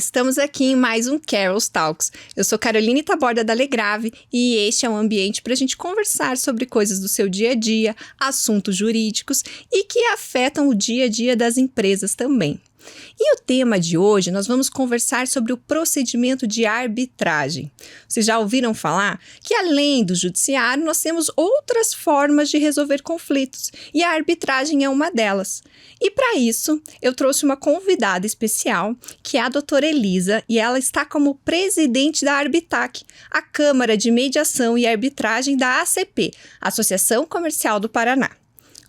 estamos aqui em mais um Carol's Talks. Eu sou Caroline Taborda da Legrave e este é um ambiente para a gente conversar sobre coisas do seu dia a dia, assuntos jurídicos e que afetam o dia a dia das empresas também. E o tema de hoje, nós vamos conversar sobre o procedimento de arbitragem. Vocês já ouviram falar que além do judiciário, nós temos outras formas de resolver conflitos e a arbitragem é uma delas. E para isso, eu trouxe uma convidada especial, que é a doutora Elisa, e ela está como presidente da Arbitac, a Câmara de Mediação e Arbitragem da ACP, Associação Comercial do Paraná.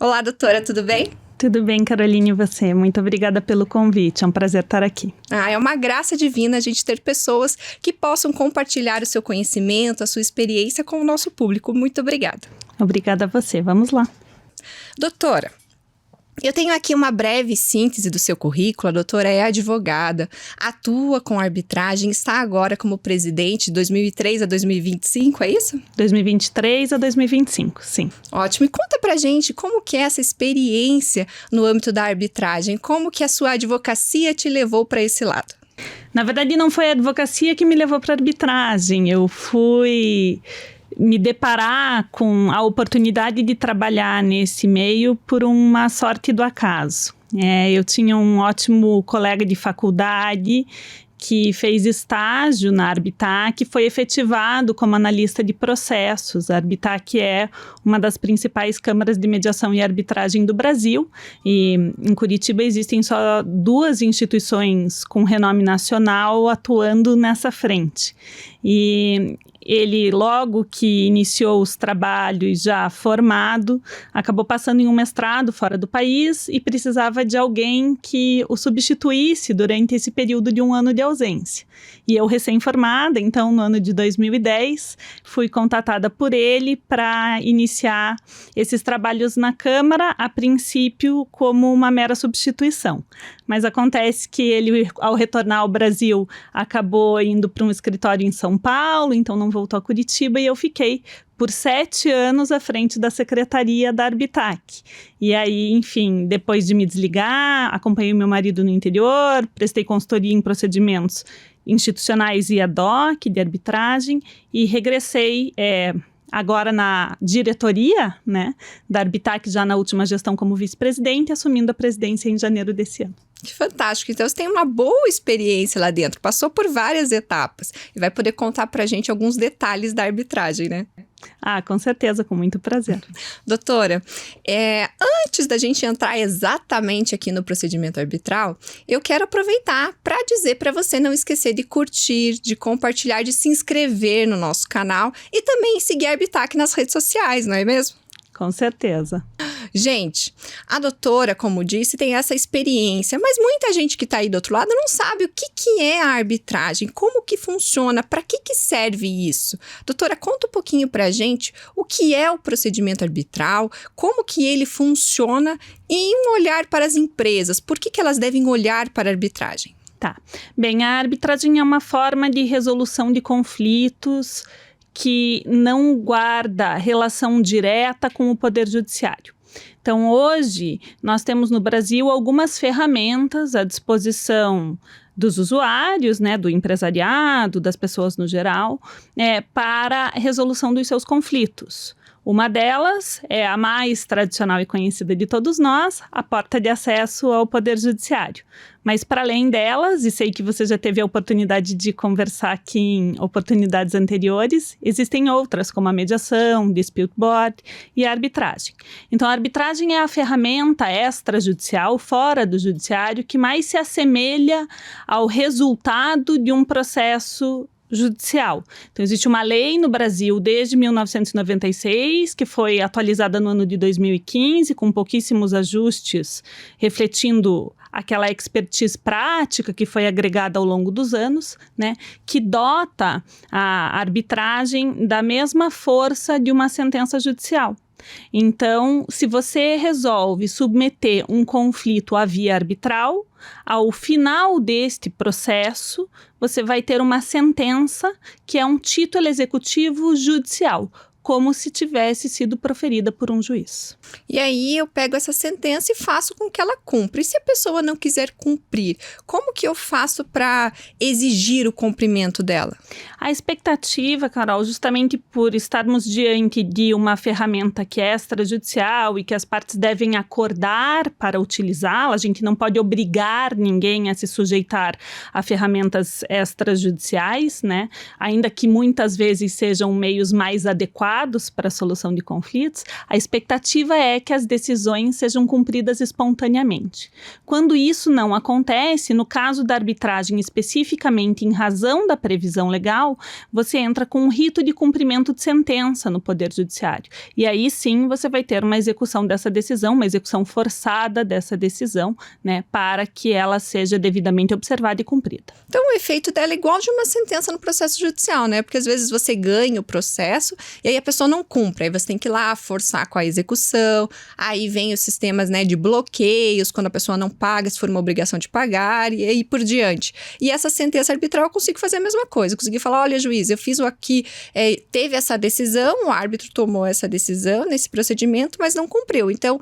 Olá, doutora, tudo bem? Tudo bem, Caroline, e você? Muito obrigada pelo convite, é um prazer estar aqui. É uma graça divina a gente ter pessoas que possam compartilhar o seu conhecimento, a sua experiência com o nosso público. Muito obrigada. Obrigada a você, vamos lá. Doutora, eu tenho aqui uma breve síntese do seu currículo. A doutora é advogada, atua com arbitragem, está agora como presidente de 2003 a 2025, é isso? 2023 a 2025, sim. Ótimo. E conta pra gente como que é essa experiência no âmbito da arbitragem, como que a sua advocacia te levou para esse lado? Na verdade, não foi a advocacia que me levou para a arbitragem, eu fui me deparar com a oportunidade de trabalhar nesse meio por uma sorte do acaso. Eu tinha um ótimo colega de faculdade que fez estágio na Arbitac e foi efetivado como analista de processos. A Arbitac é uma das principais câmaras de mediação e arbitragem do Brasil e em Curitiba existem só 2 instituições com renome nacional atuando nessa frente. E ele, logo que iniciou os trabalhos já formado, acabou passando em um mestrado fora do país e precisava de alguém que o substituísse durante esse período de 1 ano de ausência. E eu, recém-formada, então, no ano de 2010, fui contatada por ele para iniciar esses trabalhos na Câmara, a princípio como uma mera substituição. Mas acontece que ele, ao retornar ao Brasil, acabou indo para um escritório em São Paulo, então não voltou a Curitiba e eu fiquei por 7 anos à frente da secretaria da Arbitac. E aí, enfim, depois de me desligar, acompanhei meu marido no interior, prestei consultoria em procedimentos institucionais e ad hoc de arbitragem e regressei agora na diretoria, né, da Arbitac, já na última gestão como vice-presidente, assumindo a presidência em janeiro desse ano. Que fantástico. Então, você tem uma boa experiência lá dentro, passou por várias etapas e vai poder contar pra gente alguns detalhes da arbitragem, né? Com certeza, com muito prazer. Doutora, antes da gente entrar exatamente aqui no procedimento arbitral, eu quero aproveitar para dizer para você não esquecer de curtir, de compartilhar, de se inscrever no nosso canal e também seguir a Arbitac nas redes sociais, não é mesmo? Com certeza. Gente, a doutora, como disse, tem essa experiência, mas muita gente que está aí do outro lado não sabe o que é a arbitragem, como que funciona, para que serve isso. Doutora, conta um pouquinho para a gente o que é o procedimento arbitral, como que ele funciona e um olhar para as empresas, por que elas devem olhar para a arbitragem? Tá. Bem, a arbitragem é uma forma de resolução de conflitos que não guarda relação direta com o Poder Judiciário. Então, hoje, nós temos no Brasil algumas ferramentas à disposição dos usuários, né, do empresariado, das pessoas no geral, para a resolução dos seus conflitos. Uma delas é a mais tradicional e conhecida de todos nós, a porta de acesso ao Poder Judiciário. Mas, para além delas, e sei que você já teve a oportunidade de conversar aqui em oportunidades anteriores, existem outras, como a mediação, dispute board e a arbitragem. Então, a arbitragem é a ferramenta extrajudicial, fora do judiciário, que mais se assemelha ao resultado de um processo judicial. Então, existe uma lei no Brasil desde 1996, que foi atualizada no ano de 2015, com pouquíssimos ajustes, refletindo aquela expertise prática que foi agregada ao longo dos anos, né, que dota a arbitragem da mesma força de uma sentença judicial. Então, se você resolve submeter um conflito à via arbitral, ao final deste processo, você vai ter uma sentença que é um título executivo judicial, como se tivesse sido proferida por um juiz. E aí eu pego essa sentença e faço com que ela cumpra. E se a pessoa não quiser cumprir, como que eu faço para exigir o cumprimento dela? A expectativa, Carol, justamente por estarmos diante de uma ferramenta que é extrajudicial e que as partes devem acordar para utilizá-la, a gente não pode obrigar ninguém a se sujeitar a ferramentas extrajudiciais, né? Ainda que muitas vezes sejam meios mais adequados para a solução de conflitos, a expectativa é que as decisões sejam cumpridas espontaneamente. Quando isso não acontece, no caso da arbitragem especificamente em razão da previsão legal, você entra com um rito de cumprimento de sentença no Poder Judiciário. E aí sim você vai ter uma execução dessa decisão, uma execução forçada dessa decisão, né, para que ela seja devidamente observada e cumprida. Então o efeito dela é igual de uma sentença no processo judicial, né? Porque às vezes você ganha o processo e aí a pessoa não cumpre, aí você tem que ir lá forçar com a execução, aí vem os sistemas, né, de bloqueios, quando a pessoa não paga, se for uma obrigação de pagar, e aí por diante. E essa sentença arbitral eu consigo fazer a mesma coisa, eu consegui falar, olha juiz, eu fiz o aqui, teve essa decisão, o árbitro tomou essa decisão nesse procedimento, mas não cumpriu. Então,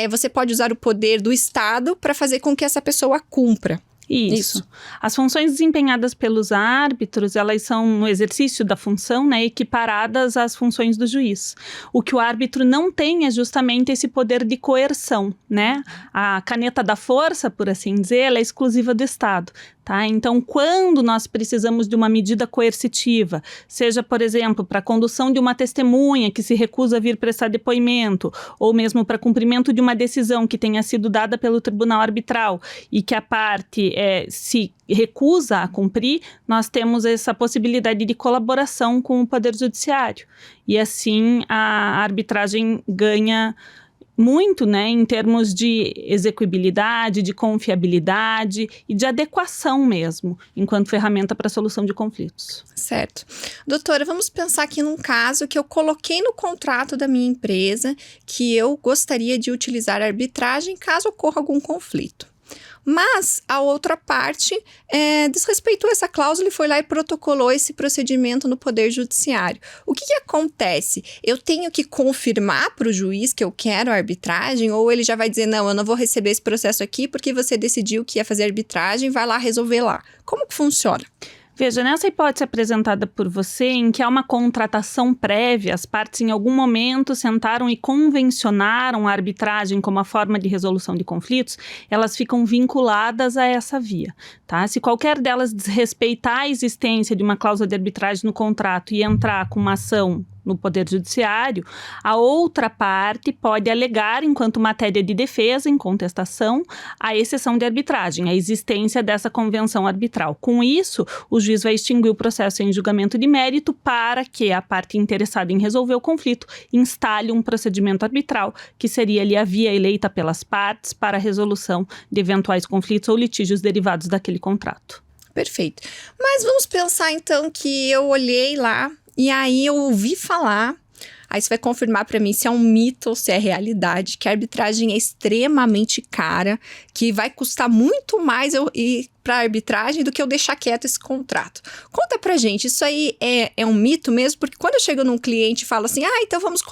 você pode usar o poder do Estado para fazer com que essa pessoa cumpra. Isso. As funções desempenhadas pelos árbitros, elas são, no exercício da função, né, equiparadas às funções do juiz. O que o árbitro não tem é justamente esse poder de coerção, né? A caneta da força, por assim dizer, ela é exclusiva do Estado. Tá? Então, quando nós precisamos de uma medida coercitiva, seja, por exemplo, para a condução de uma testemunha que se recusa a vir prestar depoimento, ou mesmo para cumprimento de uma decisão que tenha sido dada pelo tribunal arbitral e que a parte se recusa a cumprir, nós temos essa possibilidade de colaboração com o Poder Judiciário. E assim a arbitragem ganha muito, né, em termos de execuibilidade, de confiabilidade e de adequação mesmo, enquanto ferramenta para a solução de conflitos. Certo. Doutora, vamos pensar aqui num caso que eu coloquei no contrato da minha empresa que eu gostaria de utilizar a arbitragem caso ocorra algum conflito. Mas a outra parte desrespeitou essa cláusula e foi lá e protocolou esse procedimento no Poder Judiciário. O que acontece? Eu tenho que confirmar para o juiz que eu quero a arbitragem ou ele já vai dizer, não, eu não vou receber esse processo aqui porque você decidiu que ia fazer arbitragem, vai lá resolver lá. Como que funciona? Veja, nessa hipótese apresentada por você, em que há uma contratação prévia, as partes em algum momento sentaram e convencionaram a arbitragem como a forma de resolução de conflitos, elas ficam vinculadas a essa via, tá? Se qualquer delas desrespeitar a existência de uma cláusula de arbitragem no contrato e entrar com uma ação no Poder Judiciário, a outra parte pode alegar, enquanto matéria de defesa, em contestação, a exceção de arbitragem, a existência dessa convenção arbitral. Com isso, o juiz vai extinguir o processo em julgamento de mérito para que a parte interessada em resolver o conflito instale um procedimento arbitral, que seria ali a via eleita pelas partes para a resolução de eventuais conflitos ou litígios derivados daquele contrato. Perfeito. Mas vamos pensar então que eu olhei lá e aí eu ouvi falar, aí você vai confirmar para mim se é um mito ou se é realidade, que a arbitragem é extremamente cara, que vai custar muito mais eu ir para a arbitragem do que eu deixar quieto esse contrato. Conta pra gente, isso aí é um mito mesmo? Porque quando eu chego num cliente e falo assim, então vamos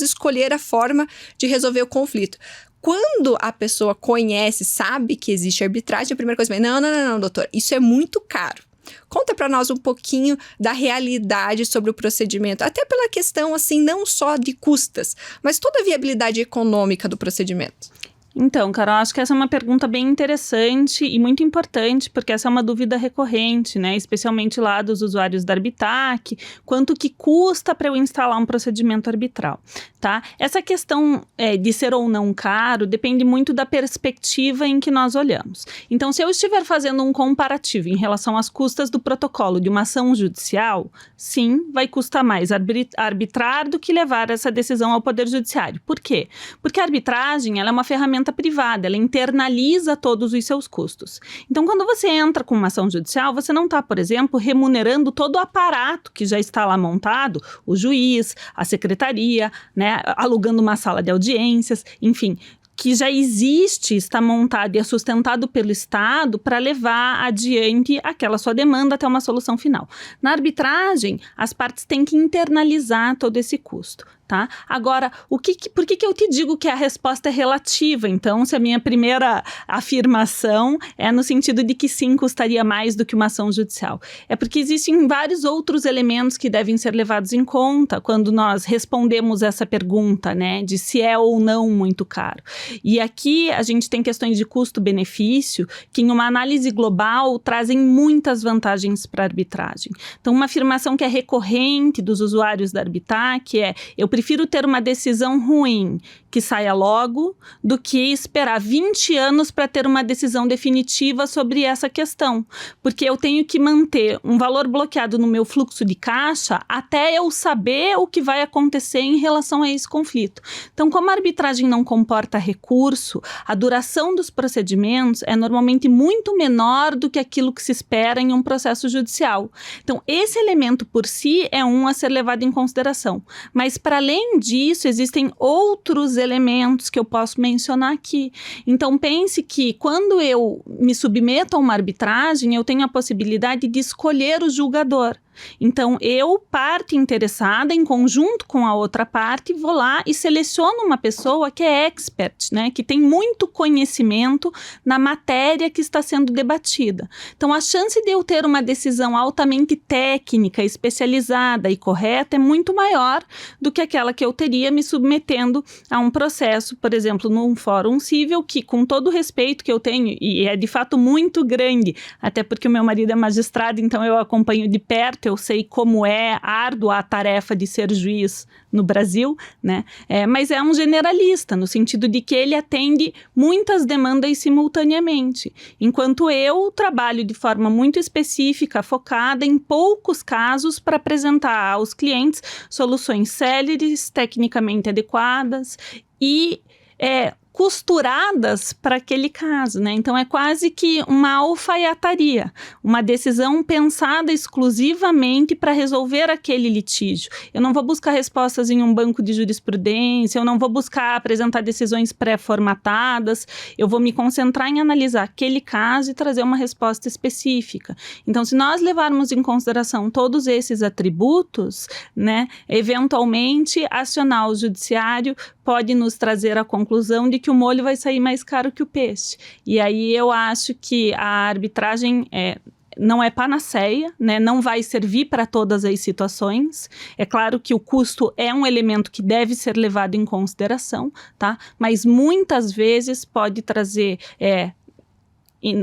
escolher a forma de resolver o conflito. Quando a pessoa conhece, sabe que existe arbitragem, a primeira coisa é, não, doutor, isso é muito caro. Conta para nós um pouquinho da realidade sobre o procedimento, até pela questão, assim, não só de custas, mas toda a viabilidade econômica do procedimento. Então, Carol, acho que essa é uma pergunta bem interessante e muito importante, porque essa é uma dúvida recorrente, né? Especialmente lá dos usuários da Arbitac, quanto que custa para eu instalar um procedimento arbitral, tá? Essa questão de ser ou não caro depende muito da perspectiva em que nós olhamos. Então, se eu estiver fazendo um comparativo em relação às custas do protocolo de uma ação judicial, sim, vai custar mais arbitrar do que levar essa decisão ao Poder Judiciário. Por quê? Porque a arbitragem, ela é uma ferramenta privada, ela internaliza todos os seus custos. Então, quando você entra com uma ação judicial, você não está, por exemplo, remunerando todo o aparato que já está lá montado, o juiz, a secretaria, né, alugando uma sala de audiências, enfim, que já existe, está montado e é sustentado pelo Estado para levar adiante aquela sua demanda até uma solução final. Na arbitragem, as partes têm que internalizar todo esse custo. Tá? Agora, por que eu te digo que a resposta é relativa? Então, se a minha primeira afirmação é no sentido de que sim, custaria mais do que uma ação judicial. É porque existem vários outros elementos que devem ser levados em conta quando nós respondemos essa pergunta, né, de se é ou não muito caro. E aqui a gente tem questões de custo-benefício que, em uma análise global, trazem muitas vantagens para a arbitragem. Então, uma afirmação que é recorrente dos usuários da Arbitac é: eu prefiro ter uma decisão ruim que saia logo do que esperar 20 anos para ter uma decisão definitiva sobre essa questão. Porque eu tenho que manter um valor bloqueado no meu fluxo de caixa até eu saber o que vai acontecer em relação a esse conflito. Então, como a arbitragem não comporta recurso, a duração dos procedimentos é normalmente muito menor do que aquilo que se espera em um processo judicial. Então, esse elemento por si é um a ser levado em consideração. Mas, para além disso, existem outros elementos que eu posso mencionar aqui. Então, pense que quando eu me submeto a uma arbitragem, eu tenho a possibilidade de escolher o julgador. Então, eu, parte interessada, em conjunto com a outra parte, vou lá e seleciono uma pessoa que é expert, né, que tem muito conhecimento na matéria que está sendo debatida. Então, a chance de eu ter uma decisão altamente técnica, especializada e correta é muito maior do que aquela que eu teria me submetendo a um processo, por exemplo, num fórum civil, que, com todo o respeito que eu tenho, e é de fato muito grande, até porque o meu marido é magistrado, então eu acompanho de perto, eu sei como é árdua a tarefa de ser juiz no Brasil, né? Mas é um generalista, no sentido de que ele atende muitas demandas simultaneamente, enquanto eu trabalho de forma muito específica, focada em poucos casos para apresentar aos clientes soluções céleres, tecnicamente adequadas e costuradas para aquele caso, né? Então, é quase que uma alfaiataria, uma decisão pensada exclusivamente para resolver aquele litígio. Eu não vou buscar respostas em um banco de jurisprudência, eu não vou buscar apresentar decisões pré-formatadas, eu vou me concentrar em analisar aquele caso e trazer uma resposta específica. Então, se nós levarmos em consideração todos esses atributos, né, eventualmente, acionar o judiciário pode nos trazer a conclusão de que o molho vai sair mais caro que o peixe. E aí eu acho que a arbitragem não é panaceia, né? Não vai servir para todas as situações. É claro que o custo é um elemento que deve ser levado em consideração, tá? Mas muitas vezes pode trazer,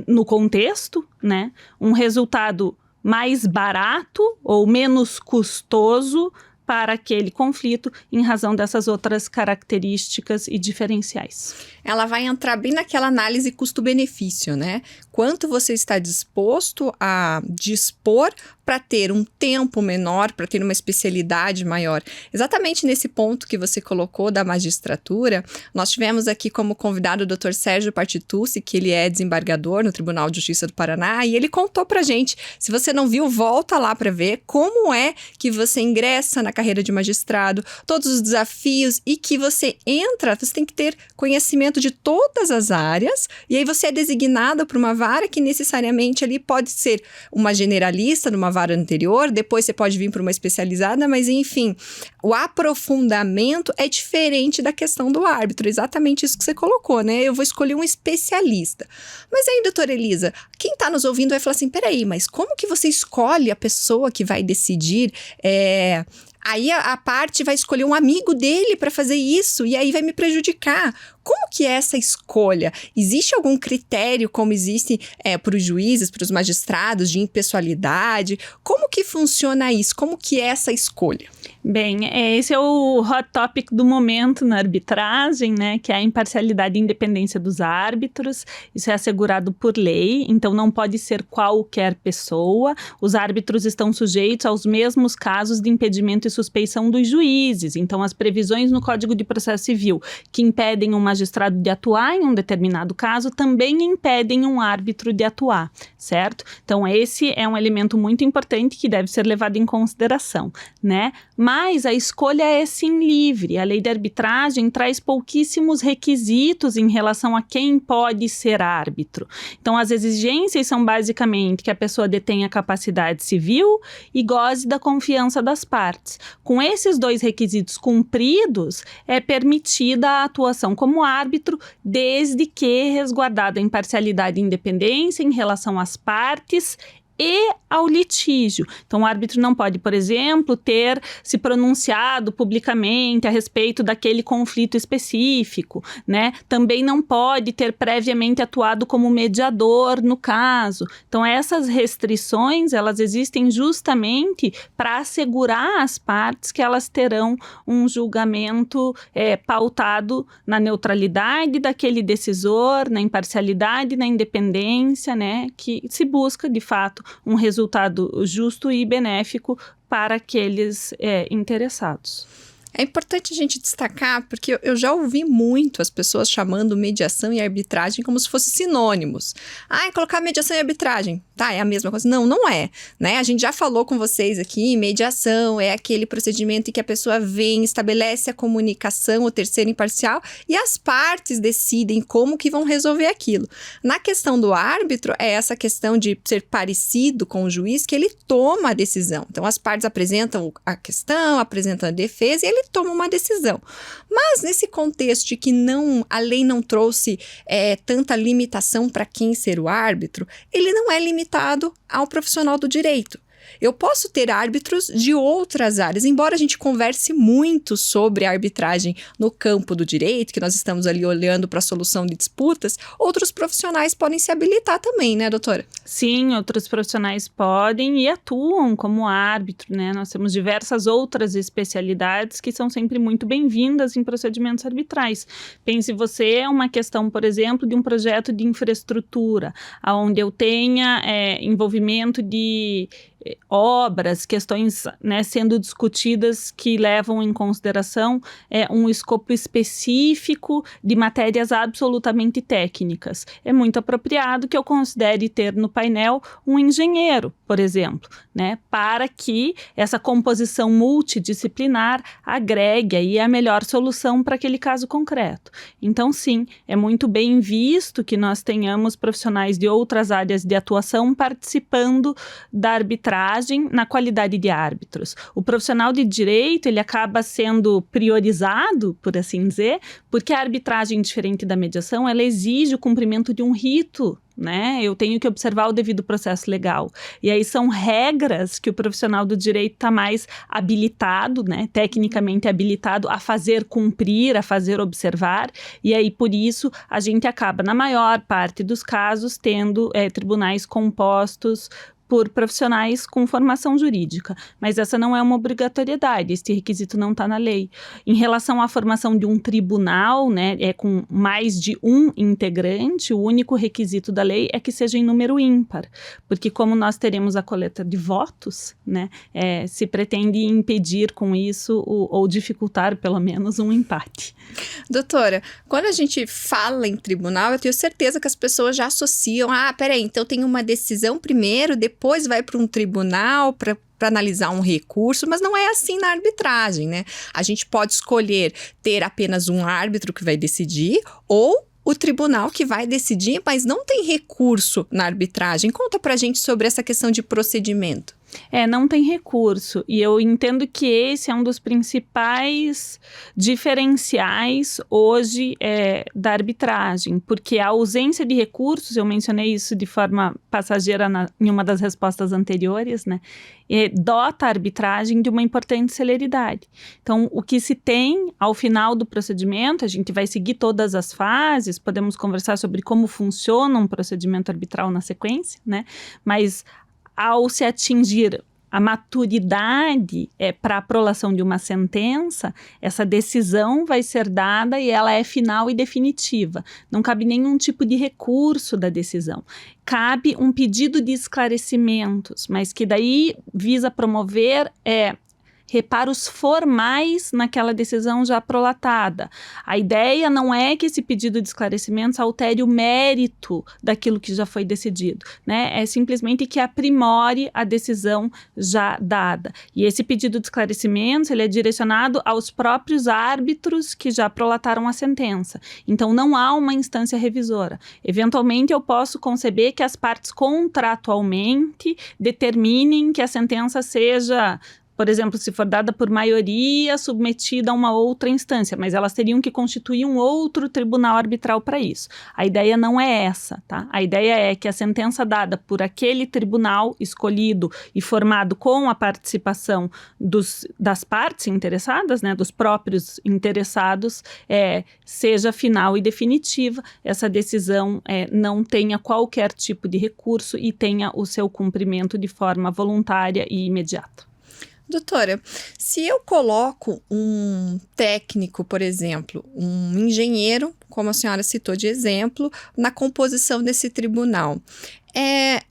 no contexto, né, um resultado mais barato ou menos custoso para aquele conflito, em razão dessas outras características e diferenciais. Ela vai entrar bem naquela análise custo-benefício, né? Quanto você está disposto a dispor para ter um tempo menor, para ter uma especialidade maior. Exatamente nesse ponto que você colocou da magistratura, nós tivemos aqui como convidado o Dr. Sérgio Partitucci, que ele é desembargador no Tribunal de Justiça do Paraná, e ele contou pra gente. Se você não viu, volta lá para ver como é que você ingressa na carreira de magistrado, todos os desafios, e que você entra, você tem que ter conhecimento de todas as áreas, e aí você é designado para uma vara que necessariamente ali pode ser uma generalista numa vara anterior, depois você pode vir para uma especializada, mas enfim, o aprofundamento é diferente da questão do árbitro, exatamente isso que você colocou, né? Eu vou escolher um especialista. Mas aí, doutora Elisa, quem está nos ouvindo vai falar assim, peraí, mas como que você escolhe a pessoa que vai decidir? Aí a parte vai escolher um amigo dele para fazer isso e aí vai me prejudicar. Como que é essa escolha? Existe algum critério, como existe para os juízes, para os magistrados, de impessoalidade? Como que funciona isso? Como que é essa escolha? Bem, esse é o hot topic do momento na arbitragem, né? Que é a imparcialidade e independência dos árbitros. Isso é assegurado por lei, então não pode ser qualquer pessoa. Os árbitros estão sujeitos aos mesmos casos de impedimento e suspeição dos juízes. Então, as previsões no Código de Processo Civil que impedem um magistrado de atuar em um determinado caso também impedem um árbitro de atuar, certo? Então, esse é um elemento muito importante que deve ser levado em consideração, né? Mas mas a escolha é sim livre. A lei de arbitragem traz pouquíssimos requisitos em relação a quem pode ser árbitro. Então, as exigências são basicamente que a pessoa detenha capacidade civil e goze da confiança das partes. Com esses 2 requisitos cumpridos, é permitida a atuação como árbitro, desde que resguardada a imparcialidade e independência em relação às partes e ao litígio. Então, o árbitro não pode, por exemplo, ter se pronunciado publicamente a respeito daquele conflito específico, né? Também não pode ter previamente atuado como mediador no caso. Então, essas restrições, elas existem justamente para assegurar às partes que elas terão um julgamento pautado na neutralidade daquele decisor, na imparcialidade, na independência, né? Que se busca, de fato, um resultado justo e benéfico para aqueles interessados. É importante a gente destacar, porque eu já ouvi muito as pessoas chamando mediação e arbitragem como se fossem sinônimos. Colocar mediação e arbitragem, tá, é a mesma coisa. Não, não é, né? A gente já falou com vocês aqui, mediação é aquele procedimento em que a pessoa vem, estabelece a comunicação, o terceiro imparcial, e as partes decidem como que vão resolver aquilo. Na questão do árbitro, é essa questão de ser parecido com o juiz, que ele toma a decisão. Então, as partes apresentam a questão, apresentam a defesa, e ele toma uma decisão. Mas nesse contexto de que a lei não trouxe tanta limitação para quem ser o árbitro, ele não é limitado ao profissional do direito. Eu posso ter árbitros de outras áreas, embora a gente converse muito sobre a arbitragem no campo do direito, que nós estamos ali olhando para a solução de disputas, outros profissionais podem se habilitar também, né, doutora? Sim, outros profissionais podem e atuam como árbitro, né? Nós temos diversas outras especialidades que são sempre muito bem-vindas em procedimentos arbitrais. Pense você uma questão, por exemplo, de um projeto de infraestrutura, onde eu tenha envolvimento de obras, questões, né, sendo discutidas que levam em consideração um escopo específico de matérias absolutamente técnicas. É muito apropriado que eu considere ter no painel um engenheiro, por exemplo, né, para que essa composição multidisciplinar agregue aí a melhor solução para aquele caso concreto. Então, sim, é muito bem visto que nós tenhamos profissionais de outras áreas de atuação participando da arbitragem na qualidade de árbitros. O profissional de direito, ele acaba sendo priorizado, por assim dizer, porque a arbitragem, diferente da mediação, ela exige o cumprimento de um rito, né? Eu tenho que observar o devido processo legal. E aí são regras que o profissional do direito está mais habilitado, né? Tecnicamente habilitado a fazer cumprir, a fazer observar. E aí, por isso, a gente acaba, na maior parte dos casos, tendo tribunais compostos por profissionais com formação jurídica, mas essa não é uma obrigatoriedade, esse requisito não está na lei. Em relação à formação de um tribunal, né, com mais de um integrante, o único requisito da lei é que seja em número ímpar, porque como nós teremos a coleta de votos, né, se pretende impedir com isso ou dificultar pelo menos um empate. Doutora, quando a gente fala em tribunal, eu tenho certeza que as pessoas já associam, peraí, então tem uma decisão primeiro, depois vai para um tribunal para analisar um recurso, mas não é assim na arbitragem, né? A gente pode escolher ter apenas um árbitro que vai decidir ou o tribunal que vai decidir, mas não tem recurso na arbitragem. Conta pra gente sobre essa questão de procedimento. Não tem recurso, e eu entendo que esse é um dos principais diferenciais hoje da arbitragem, porque a ausência de recursos, eu mencionei isso de forma passageira em uma das respostas anteriores, né, dota a arbitragem de uma importante celeridade. Então, o que se tem ao final do procedimento, a gente vai seguir todas as fases, podemos conversar sobre como funciona um procedimento arbitral na sequência, né, mas ao se atingir a maturidade para a prolação de uma sentença, essa decisão vai ser dada e ela é final e definitiva. Não cabe nenhum tipo de recurso da decisão. Cabe um pedido de esclarecimentos, mas que daí visa promover reparos formais naquela decisão já prolatada. A ideia não é que esse pedido de esclarecimentos altere o mérito daquilo que já foi decidido, né? É simplesmente que aprimore a decisão já dada. E esse pedido de esclarecimentos, ele é direcionado aos próprios árbitros que já prolataram a sentença. Então, não há uma instância revisora. Eventualmente, eu posso conceber que as partes contratualmente determinem que a sentença seja, por exemplo, se for dada por maioria, submetida a uma outra instância, mas elas teriam que constituir um outro tribunal arbitral para isso. A ideia não é essa, tá? A ideia é que a sentença dada por aquele tribunal escolhido e formado com a participação das partes interessadas, né, dos próprios interessados, seja final e definitiva. Essa decisão não tenha qualquer tipo de recurso e tenha o seu cumprimento de forma voluntária e imediata. Doutora, se eu coloco um técnico, por exemplo, um engenheiro, como a senhora citou de exemplo, na composição desse tribunal,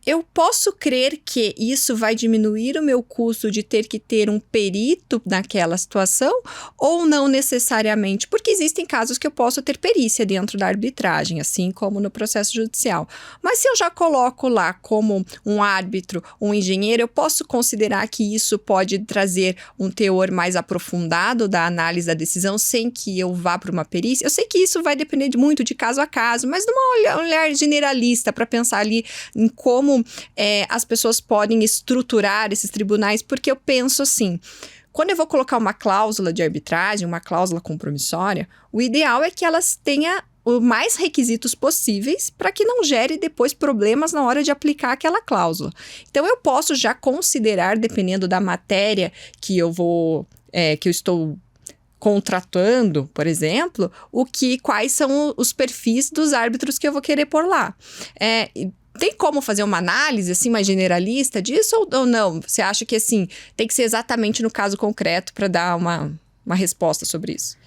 eu posso crer que isso vai diminuir o meu custo de ter que ter um perito naquela situação ou não necessariamente? Porque existem casos que eu posso ter perícia dentro da arbitragem, assim como no processo judicial. Mas se eu já coloco lá como um árbitro, um engenheiro, eu posso considerar que isso pode trazer um teor mais aprofundado da análise da decisão sem que eu vá para uma perícia? Eu sei que isso vai depender muito de caso a caso, mas numa olhar generalista para pensar ali em como as pessoas podem estruturar esses tribunais, porque eu penso assim, quando eu vou colocar uma cláusula de arbitragem, uma cláusula compromissória, o ideal é que elas tenham os mais requisitos possíveis para que não gere depois problemas na hora de aplicar aquela cláusula. Então, eu posso já considerar, dependendo da matéria que eu estou contratando, por exemplo, quais são os perfis dos árbitros que eu vou querer pôr lá. Tem como fazer uma análise, assim, mais generalista disso ou não? Você acha que, assim, tem que ser exatamente no caso concreto para dar uma resposta sobre isso?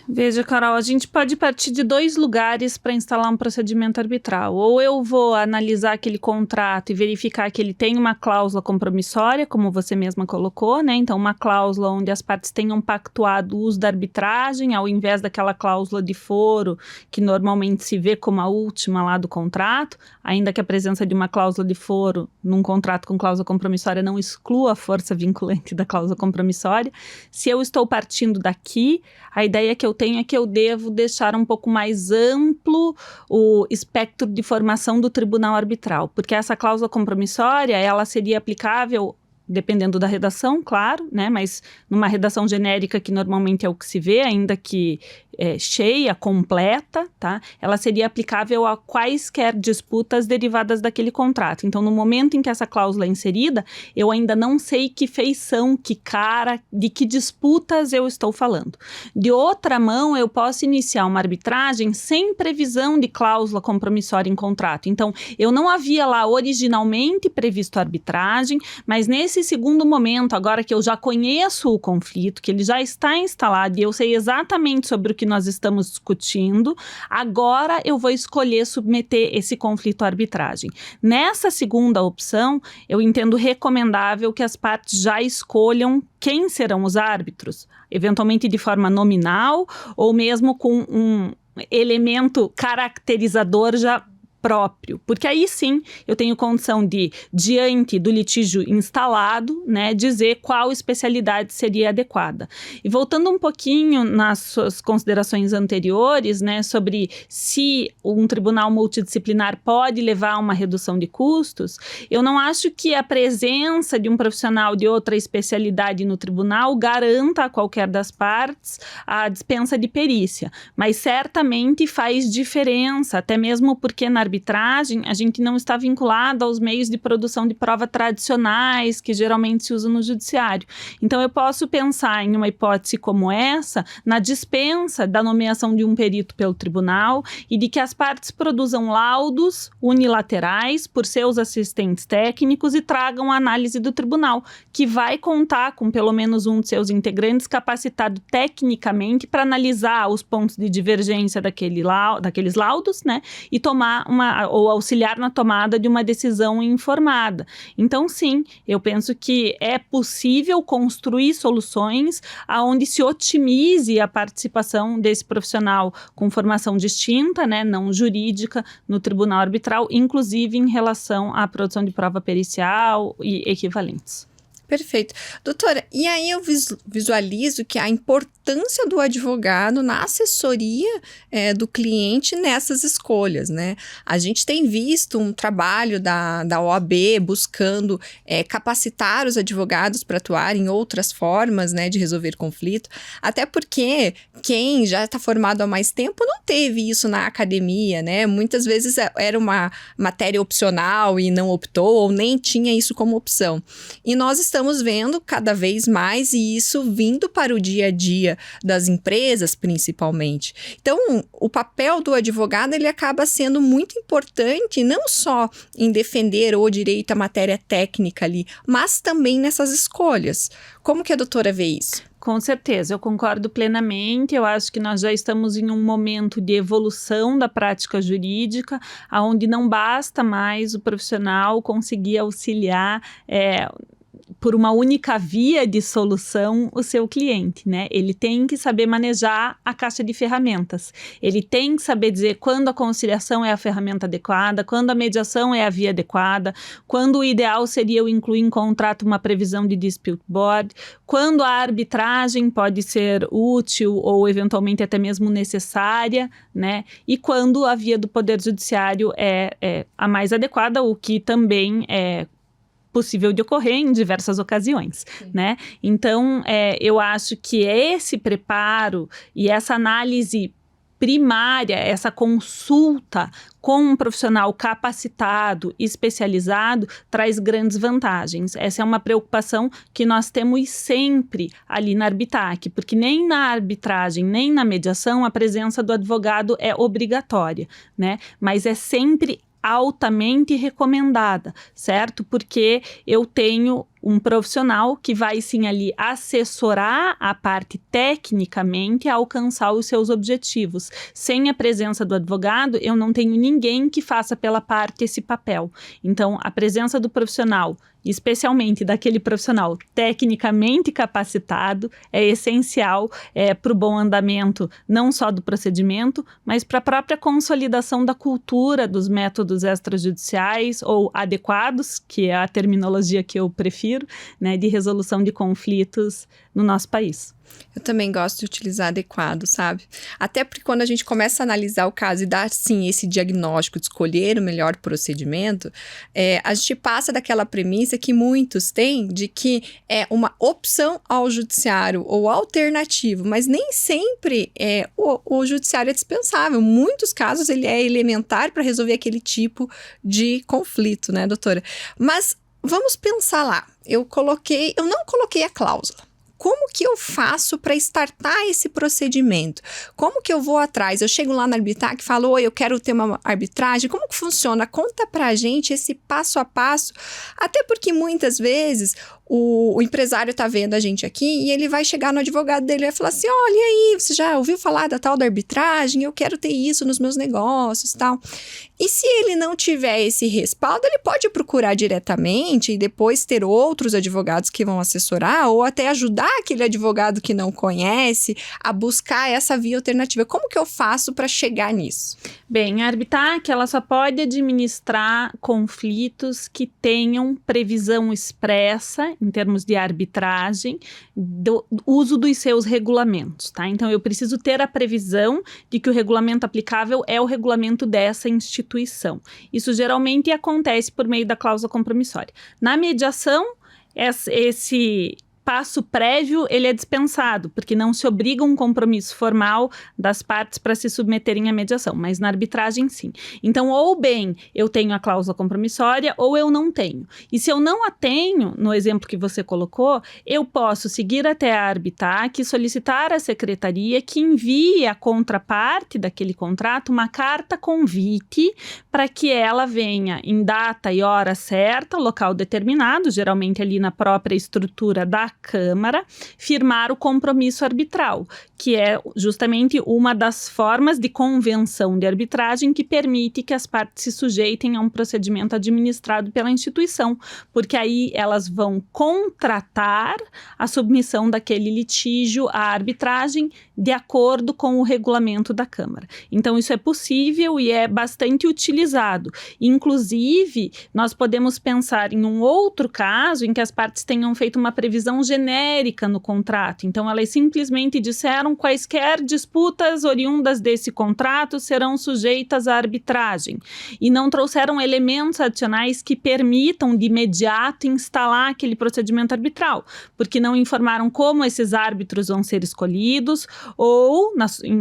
Veja, Carol, a gente pode partir de 2 lugares para instalar um procedimento arbitral. Ou eu vou analisar aquele contrato e verificar que ele tem uma cláusula compromissória, como você mesma colocou, né? Então, uma cláusula onde as partes tenham pactuado o uso da arbitragem, ao invés daquela cláusula de foro, que normalmente se vê como a última lá do contrato, ainda que a presença de uma cláusula de foro num contrato com cláusula compromissória não exclua a força vinculante da cláusula compromissória. Se eu estou partindo daqui, a ideia que eu tenho é que eu devo deixar um pouco mais amplo o espectro de formação do tribunal arbitral, porque essa cláusula compromissória, ela seria aplicável dependendo da redação, claro, né, mas numa redação genérica que normalmente é o que se vê, ainda que cheia, completa, tá? Ela seria aplicável a quaisquer disputas derivadas daquele contrato. Então, no momento em que essa cláusula é inserida, eu ainda não sei que feição, que cara, de que disputas eu estou falando. De outra mão, eu posso iniciar uma arbitragem sem previsão de cláusula compromissória em contrato. Então, eu não havia lá originalmente previsto a arbitragem, mas nesse segundo momento, agora que eu já conheço o conflito, que ele já está instalado e eu sei exatamente sobre o que nós estamos discutindo, agora eu vou escolher submeter esse conflito à arbitragem. Nessa segunda opção, eu entendo recomendável que as partes já escolham quem serão os árbitros, eventualmente de forma nominal ou mesmo com um elemento caracterizador já próprio, porque aí sim eu tenho condição de, diante do litígio instalado, né, dizer qual especialidade seria adequada. E voltando um pouquinho nas suas considerações anteriores, né, sobre se um tribunal multidisciplinar pode levar a uma redução de custos, eu não acho que a presença de um profissional de outra especialidade no tribunal garanta a qualquer das partes a dispensa de perícia, mas certamente faz diferença, até mesmo porque na arbitragem, a gente não está vinculado aos meios de produção de prova tradicionais que geralmente se usam no judiciário. Então, eu posso pensar em uma hipótese como essa, na dispensa da nomeação de um perito pelo tribunal e de que as partes produzam laudos unilaterais por seus assistentes técnicos e tragam a análise do tribunal, que vai contar com pelo menos um de seus integrantes capacitado tecnicamente para analisar os pontos de divergência daqueles laudos, né, e tomar uma ou auxiliar na tomada de uma decisão informada. Então, sim, eu penso que é possível construir soluções onde se otimize a participação desse profissional com formação distinta, né, não jurídica, no tribunal arbitral, inclusive em relação à produção de prova pericial e equivalentes. Perfeito. Doutora, e aí eu visualizo que a importância do advogado na assessoria do cliente nessas escolhas, né? A gente tem visto um trabalho da OAB buscando capacitar os advogados para atuar em outras formas, né, de resolver conflito, até porque quem já está formado há mais tempo não teve isso na academia, né? Muitas vezes era uma matéria opcional e não optou, ou nem tinha isso como opção. E nós estamos vendo cada vez mais e isso vindo para o dia a dia das empresas, principalmente. Então, o papel do advogado, ele acaba sendo muito importante, não só em defender o direito à matéria técnica ali, mas também nessas escolhas. Como que a doutora vê isso? Com certeza, eu concordo plenamente. Eu acho que nós já estamos em um momento de evolução da prática jurídica, onde não basta mais o profissional conseguir auxiliar por uma única via de solução o seu cliente, né? Ele tem que saber manejar a caixa de ferramentas. Ele tem que saber dizer quando a conciliação é a ferramenta adequada, quando a mediação é a via adequada, quando o ideal seria eu incluir em contrato uma previsão de dispute board, quando a arbitragem pode ser útil ou eventualmente até mesmo necessária, né? E quando a via do Poder Judiciário é a mais adequada, o que também é possível de ocorrer em diversas ocasiões, né? Então, eu acho que esse preparo e essa análise primária, essa consulta com um profissional capacitado, especializado, traz grandes vantagens. Essa é uma preocupação que nós temos sempre ali na Arbitac, porque nem na arbitragem, nem na mediação, a presença do advogado é obrigatória, né? Mas é sempre altamente recomendada, certo? Porque eu tenho um profissional que vai sim ali assessorar a parte tecnicamente a alcançar os seus objetivos. Sem a presença do advogado, eu não tenho ninguém que faça pela parte esse papel. Então, a presença do profissional, especialmente daquele profissional tecnicamente capacitado, é essencial para o bom andamento não só do procedimento, mas para a própria consolidação da cultura dos métodos extrajudiciais ou adequados, que é a terminologia que eu prefiro, né, de resolução de conflitos no nosso país. Eu também gosto de utilizar adequado, sabe? Até porque quando a gente começa a analisar o caso e dar, sim, esse diagnóstico de escolher o melhor procedimento, a gente passa daquela premissa que muitos têm de que é uma opção ao judiciário ou alternativo, mas nem sempre o judiciário é dispensável. Em muitos casos ele é elementar para resolver aquele tipo de conflito, né, doutora? Mas vamos pensar lá. Eu não coloquei a cláusula. Como que eu faço para startar esse procedimento? Como que eu vou atrás? Eu chego lá na Arbitac e falo, oi, eu quero ter uma arbitragem. Como que funciona? Conta pra gente esse passo a passo. Até porque muitas vezes o empresário tá vendo a gente aqui e ele vai chegar no advogado dele e vai falar assim, olha aí, você já ouviu falar da tal da arbitragem? Eu quero ter isso nos meus negócios e tal. E se ele não tiver esse respaldo, ele pode procurar diretamente e depois ter outros advogados que vão assessorar ou até ajudar aquele advogado que não conhece a buscar essa via alternativa. Como que eu faço para chegar nisso? Bem, a Arbitac, ela só pode administrar conflitos que tenham previsão expressa, em termos de arbitragem, do uso dos seus regulamentos, tá? Então, eu preciso ter a previsão de que o regulamento aplicável é o regulamento dessa instituição. Isso geralmente acontece por meio da cláusula compromissória. Na mediação, esse passo prévio, ele é dispensado, porque não se obriga um compromisso formal das partes para se submeterem à mediação, mas na arbitragem, sim. Então, ou bem eu tenho a cláusula compromissória, ou eu não tenho. E se eu não a tenho, no exemplo que você colocou, eu posso seguir até a Arbitac e solicitar à secretaria que envie à contraparte daquele contrato uma carta convite para que ela venha em data e hora certa, local determinado, geralmente ali na própria estrutura da Câmara firmar o compromisso arbitral, que é justamente uma das formas de convenção de arbitragem que permite que as partes se sujeitem a um procedimento administrado pela instituição, porque aí elas vão contratar a submissão daquele litígio à arbitragem de acordo com o regulamento da Câmara. Então, isso é possível e é bastante utilizado. Inclusive, nós podemos pensar em um outro caso em que as partes tenham feito uma previsão genérica no contrato. Então, elas simplesmente disseram quaisquer disputas oriundas desse contrato serão sujeitas à arbitragem e não trouxeram elementos adicionais que permitam de imediato instalar aquele procedimento arbitral, porque não informaram como esses árbitros vão ser escolhidos ou,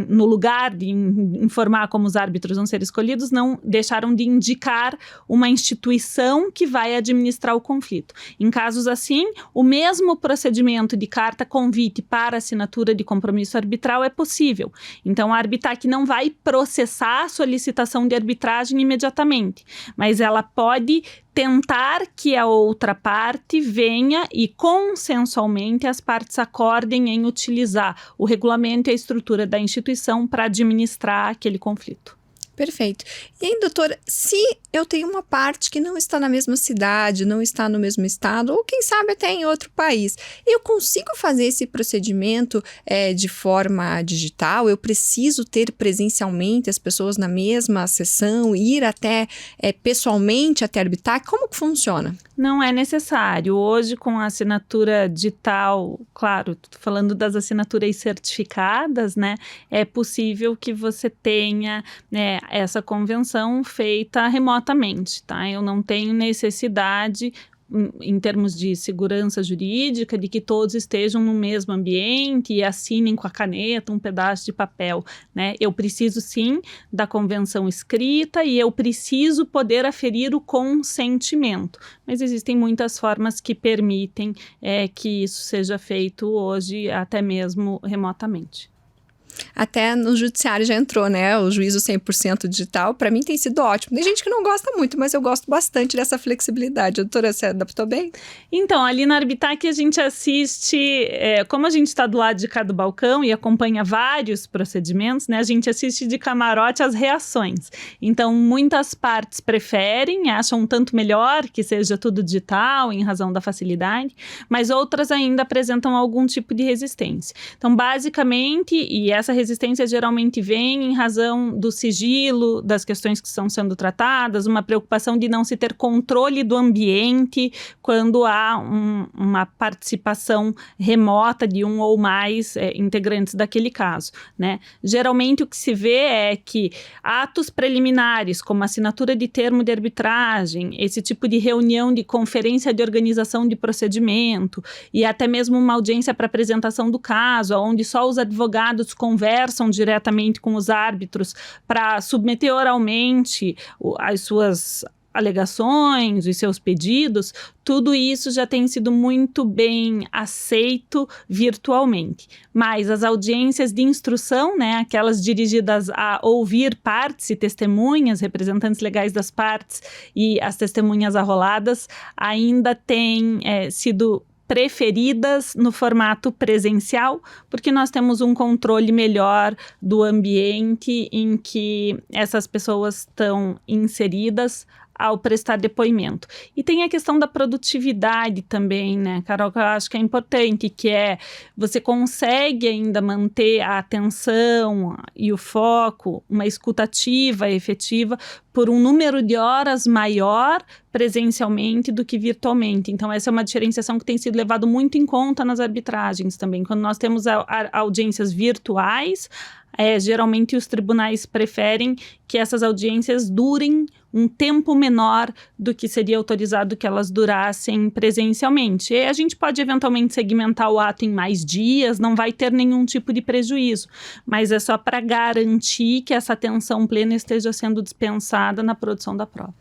no lugar de informar como os árbitros vão ser escolhidos, não deixaram de indicar uma instituição que vai administrar o conflito. Em casos assim, o mesmo procedimento de carta convite para assinatura de compromisso arbitral é possível. Então, a Arbitac não vai processar a solicitação de arbitragem imediatamente, mas ela pode tentar que a outra parte venha e consensualmente as partes acordem em utilizar o regulamento e a estrutura da instituição para administrar aquele conflito. Perfeito. E aí, doutora, se eu tenho uma parte que não está na mesma cidade, não está no mesmo estado, ou quem sabe até em outro país, eu consigo fazer esse procedimento de forma digital? Eu preciso ter presencialmente as pessoas na mesma sessão, ir até pessoalmente até arbitrar? Como que funciona? Não é necessário. Hoje, com a assinatura digital, claro, tô falando das assinaturas certificadas, né? É possível que você tenha essa convenção feita remotamente, tá? Eu não tenho necessidade, em termos de segurança jurídica, de que todos estejam no mesmo ambiente e assinem com a caneta um pedaço de papel, né? Eu preciso sim da convenção escrita e eu preciso poder aferir o consentimento, mas existem muitas formas que permitem que isso seja feito hoje até mesmo remotamente. Até no judiciário já entrou, né? O juízo 100% digital, para mim tem sido ótimo. Tem gente que não gosta muito, mas eu gosto bastante dessa flexibilidade. Doutora, você adaptou bem? Então, ali na Arbitac a gente assiste, como a gente está do lado de cá do balcão e acompanha vários procedimentos, né? A gente assiste de camarote as reações. Então, muitas partes preferem, acham um tanto melhor que seja tudo digital, em razão da facilidade, mas outras ainda apresentam algum tipo de resistência. Então, basicamente, e essa resistência geralmente vem em razão do sigilo, das questões que estão sendo tratadas, uma preocupação de não se ter controle do ambiente quando há uma participação remota de um ou mais integrantes daquele caso, né? Geralmente o que se vê é que atos preliminares, como assinatura de termo de arbitragem, esse tipo de reunião de conferência de organização de procedimento e até mesmo uma audiência para apresentação do caso, onde só os advogados conversam diretamente com os árbitros para submeter oralmente as suas alegações, os seus pedidos, tudo isso já tem sido muito bem aceito virtualmente. Mas as audiências de instrução, né, aquelas dirigidas a ouvir partes e testemunhas, representantes legais das partes e as testemunhas arroladas, ainda têm sido preferidas no formato presencial, porque nós temos um controle melhor do ambiente em que essas pessoas estão inseridas ao prestar depoimento. E tem a questão da produtividade também, né, Carol, que eu acho que é importante, que você consegue ainda manter a atenção e o foco, uma escuta ativa, efetiva, por um número de horas maior presencialmente do que virtualmente. Então, essa é uma diferenciação que tem sido levado muito em conta nas arbitragens também. Quando nós temos audiências virtuais, geralmente os tribunais preferem que essas audiências durem um tempo menor do que seria autorizado que elas durassem presencialmente. E a gente pode eventualmente segmentar o ato em mais dias, não vai ter nenhum tipo de prejuízo, mas é só para garantir que essa atenção plena esteja sendo dispensada na produção da prova.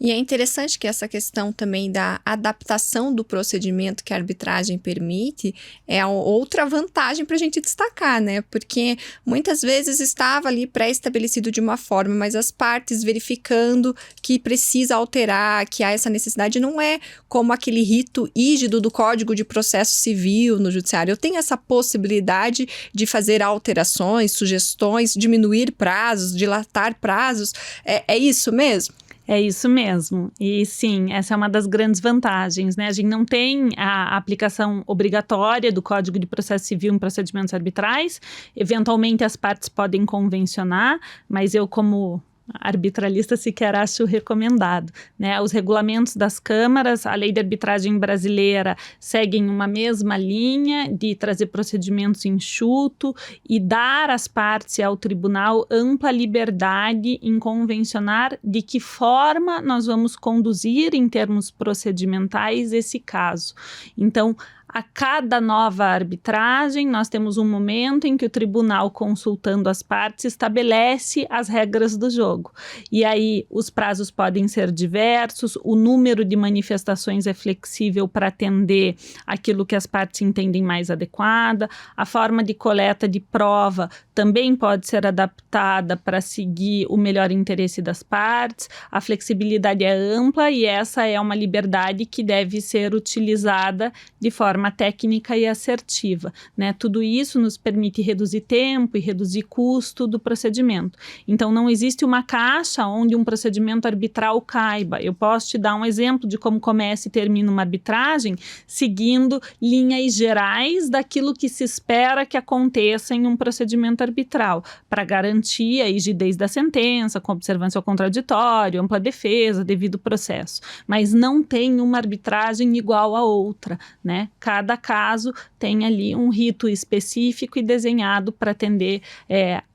E é interessante que essa questão também da adaptação do procedimento que a arbitragem permite é outra vantagem para a gente destacar, né? Porque muitas vezes estava ali pré-estabelecido de uma forma, mas as partes verificando que precisa alterar, que há essa necessidade, não é como aquele rito rígido do Código de Processo Civil no Judiciário. Eu tenho essa possibilidade de fazer alterações, sugestões, diminuir prazos, dilatar prazos. É isso mesmo? É isso mesmo. E sim, essa é uma das grandes vantagens, né? A gente não tem a aplicação obrigatória do Código de Processo Civil em procedimentos arbitrais. Eventualmente as partes podem convencionar, mas eu, como arbitralista, sequer acho recomendado, né? Os regulamentos das câmaras, a lei de arbitragem brasileira seguem uma mesma linha de trazer procedimentos enxuto e dar às partes e ao tribunal ampla liberdade em convencionar de que forma nós vamos conduzir em termos procedimentais esse caso. Então, a cada nova arbitragem, nós temos um momento em que o tribunal, consultando as partes, estabelece as regras do jogo. E aí, os prazos podem ser diversos, o número de manifestações é flexível para atender aquilo que as partes entendem mais adequada, a forma de coleta de prova também pode ser adaptada para seguir o melhor interesse das partes, a flexibilidade é ampla e essa é uma liberdade que deve ser utilizada de forma técnica e assertiva, né? Tudo isso nos permite reduzir tempo e reduzir custo do procedimento. Então, não existe uma caixa onde um procedimento arbitral caiba. Eu posso te dar um exemplo de como começa e termina uma arbitragem seguindo linhas gerais daquilo que se espera que aconteça em um procedimento arbitral, para garantir a rigidez da sentença, com observância ao contraditório, ampla defesa, devido processo. Mas não tem uma arbitragem igual a outra, né? Cada caso tem ali um rito específico e desenhado para atender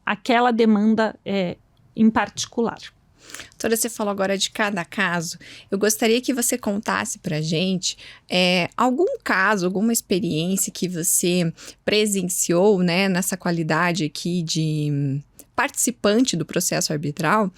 aquela demanda em particular. Doutora, você falou agora de cada caso. Eu gostaria que você contasse para a gente algum caso, alguma experiência que você presenciou, né, nessa qualidade aqui de participante do processo arbitral,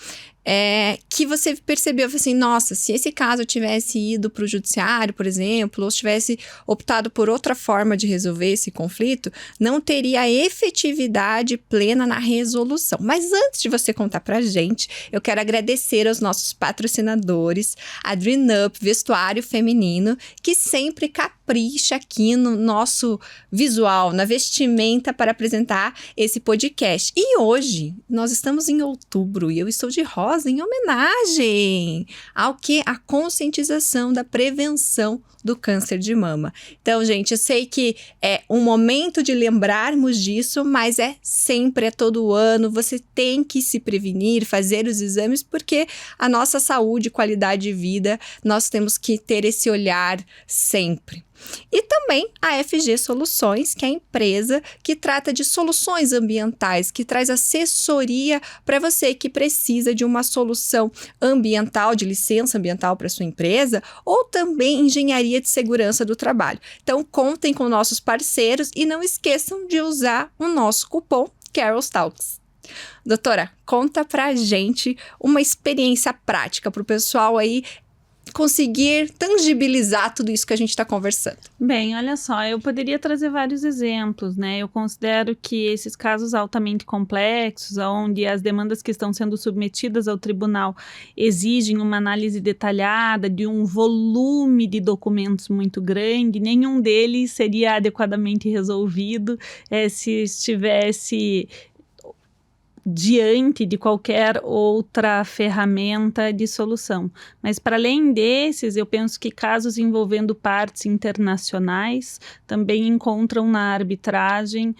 que você percebeu assim, nossa, se esse caso tivesse ido para o judiciário, por exemplo, ou tivesse optado por outra forma de resolver esse conflito, não teria efetividade plena na resolução. Mas antes de você contar para a gente, eu quero agradecer aos nossos patrocinadores, a Dream Up Vestuário Feminino, que sempre capricha aqui no nosso visual, na vestimenta para apresentar esse podcast. E hoje, nós estamos em outubro e eu estou de rosa em homenagem ao que? A conscientização da prevenção do câncer de mama. Então, gente, eu sei que é um momento de lembrarmos disso, mas sempre, todo ano, você tem que se prevenir, fazer os exames, porque a nossa saúde e qualidade de vida, nós temos que ter esse olhar sempre. E também a FG Soluções, que é a empresa que trata de soluções ambientais, que traz assessoria para você que precisa de uma solução ambiental, de licença ambiental para sua empresa, ou também engenharia de segurança do trabalho. Então, contem com nossos parceiros e não esqueçam de usar o nosso cupom CarolsTalks. Doutora, conta pra gente uma experiência prática para o pessoal aí conseguir tangibilizar tudo isso que a gente está conversando. Bem, olha só, eu poderia trazer vários exemplos, né? Eu considero que esses casos altamente complexos, onde as demandas que estão sendo submetidas ao tribunal exigem uma análise detalhada de um volume de documentos muito grande, nenhum deles seria adequadamente resolvido se estivesse diante de qualquer outra ferramenta de solução. Mas, para além desses, eu penso que casos envolvendo partes internacionais também encontram na arbitragem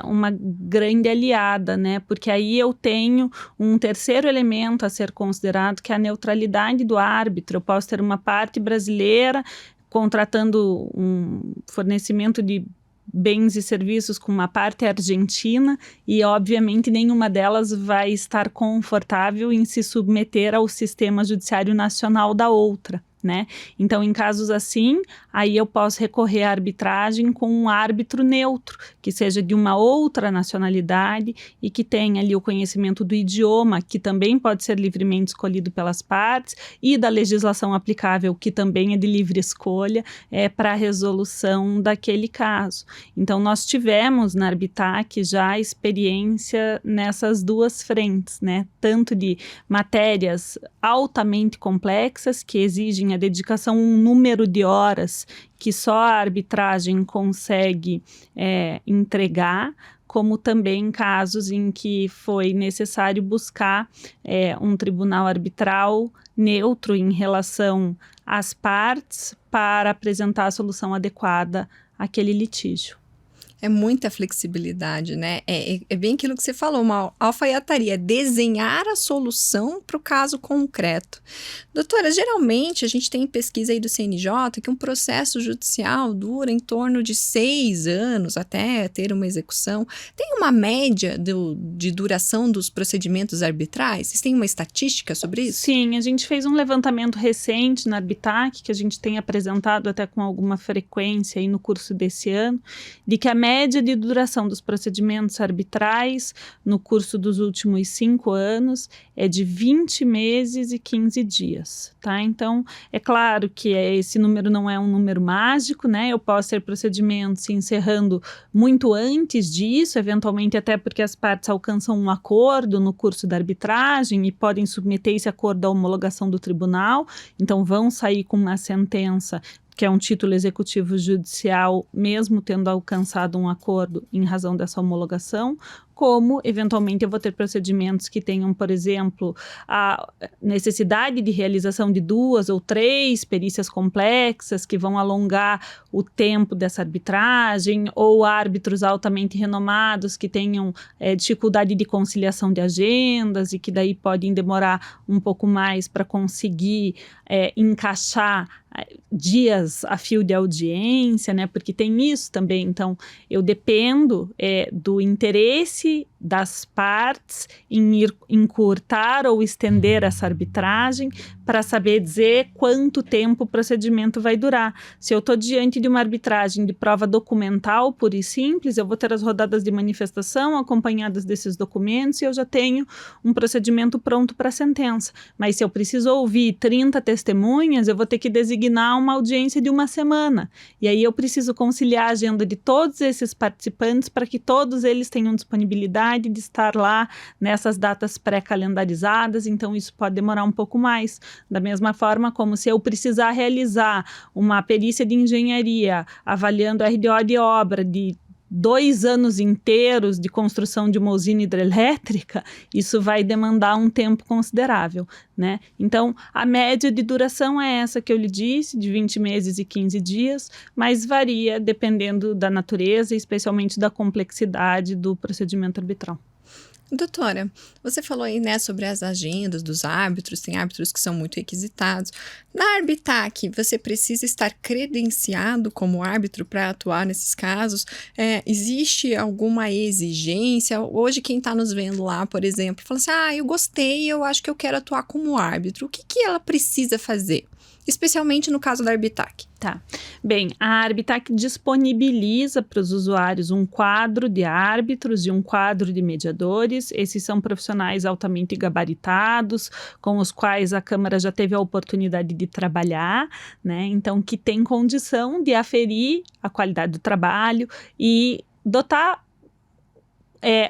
uma grande aliada, né? Porque aí eu tenho um terceiro elemento a ser considerado, que é a neutralidade do árbitro. Eu posso ter uma parte brasileira contratando um fornecimento de bens e serviços com uma parte argentina e, obviamente, nenhuma delas vai estar confortável em se submeter ao sistema judiciário nacional da outra, né? Então, em casos assim, aí eu posso recorrer à arbitragem com um árbitro neutro, que seja de uma outra nacionalidade e que tenha ali o conhecimento do idioma, que também pode ser livremente escolhido pelas partes, e da legislação aplicável, que também é de livre escolha, para a resolução daquele caso. Então, nós tivemos na Arbitac já experiência nessas duas frentes, né? Tanto de matérias altamente complexas, que exigem a dedicação, um número de horas que só a arbitragem consegue entregar, como também casos em que foi necessário buscar um tribunal arbitral neutro em relação às partes para apresentar a solução adequada àquele litígio. É muita flexibilidade, né? É bem aquilo que você falou, uma alfaiataria, desenhar a solução para o caso concreto. Doutora, geralmente a gente tem pesquisa aí do CNJ que um processo judicial dura em torno de 6 anos até ter uma execução. Tem uma média de duração dos procedimentos arbitrais? Vocês têm uma estatística sobre isso? Sim, a gente fez um levantamento recente na Arbitac, que a gente tem apresentado até com alguma frequência aí no curso desse ano, de que a média de duração dos procedimentos arbitrais no curso dos últimos 5 anos é de 20 meses e 15 dias, tá? Então, é claro que esse número não é um número mágico, né? Eu posso ter procedimentos se encerrando muito antes disso, eventualmente até porque as partes alcançam um acordo no curso da arbitragem e podem submeter esse acordo à homologação do tribunal, então vão sair com uma sentença que é um título executivo judicial, mesmo tendo alcançado um acordo em razão dessa homologação, como, eventualmente, eu vou ter procedimentos que tenham, por exemplo, a necessidade de realização de 2 ou 3 perícias complexas que vão alongar o tempo dessa arbitragem, ou árbitros altamente renomados que tenham dificuldade de conciliação de agendas e que daí podem demorar um pouco mais para conseguir encaixar dias a fio de audiência, né? Porque tem isso também. Então, eu dependo do interesse das partes em encurtar ou estender essa arbitragem para saber dizer quanto tempo o procedimento vai durar. Se eu estou diante de uma arbitragem de prova documental pura e simples, eu vou ter as rodadas de manifestação acompanhadas desses documentos e eu já tenho um procedimento pronto para a sentença. Mas se eu preciso ouvir 30 testemunhas, eu vou ter que designar uma audiência de 1 semana. E aí eu preciso conciliar a agenda de todos esses participantes para que todos eles tenham disponibilidade de estar lá nessas datas pré-calendarizadas, então isso pode demorar um pouco mais. Da mesma forma como se eu precisar realizar uma perícia de engenharia avaliando RDO de obra de 2 anos inteiros de construção de uma usina hidrelétrica, isso vai demandar um tempo considerável, né? Então, a média de duração é essa que eu lhe disse, de 20 meses e 15 dias, mas varia dependendo da natureza e especialmente da complexidade do procedimento arbitral. Doutora, você falou aí, né, sobre as agendas dos árbitros, tem árbitros que são muito requisitados. Na Arbitac, você precisa estar credenciado como árbitro para atuar nesses casos? Existe alguma exigência? Hoje, quem está nos vendo lá, por exemplo, fala assim, eu gostei, eu acho que eu quero atuar como árbitro. O que ela precisa fazer? Especialmente no caso da Arbitac. Tá. Bem, a Arbitac disponibiliza para os usuários um quadro de árbitros e um quadro de mediadores. Esses são profissionais altamente gabaritados, com os quais a Câmara já teve a oportunidade de trabalhar, né? Então, que tem condição de aferir a qualidade do trabalho e dotar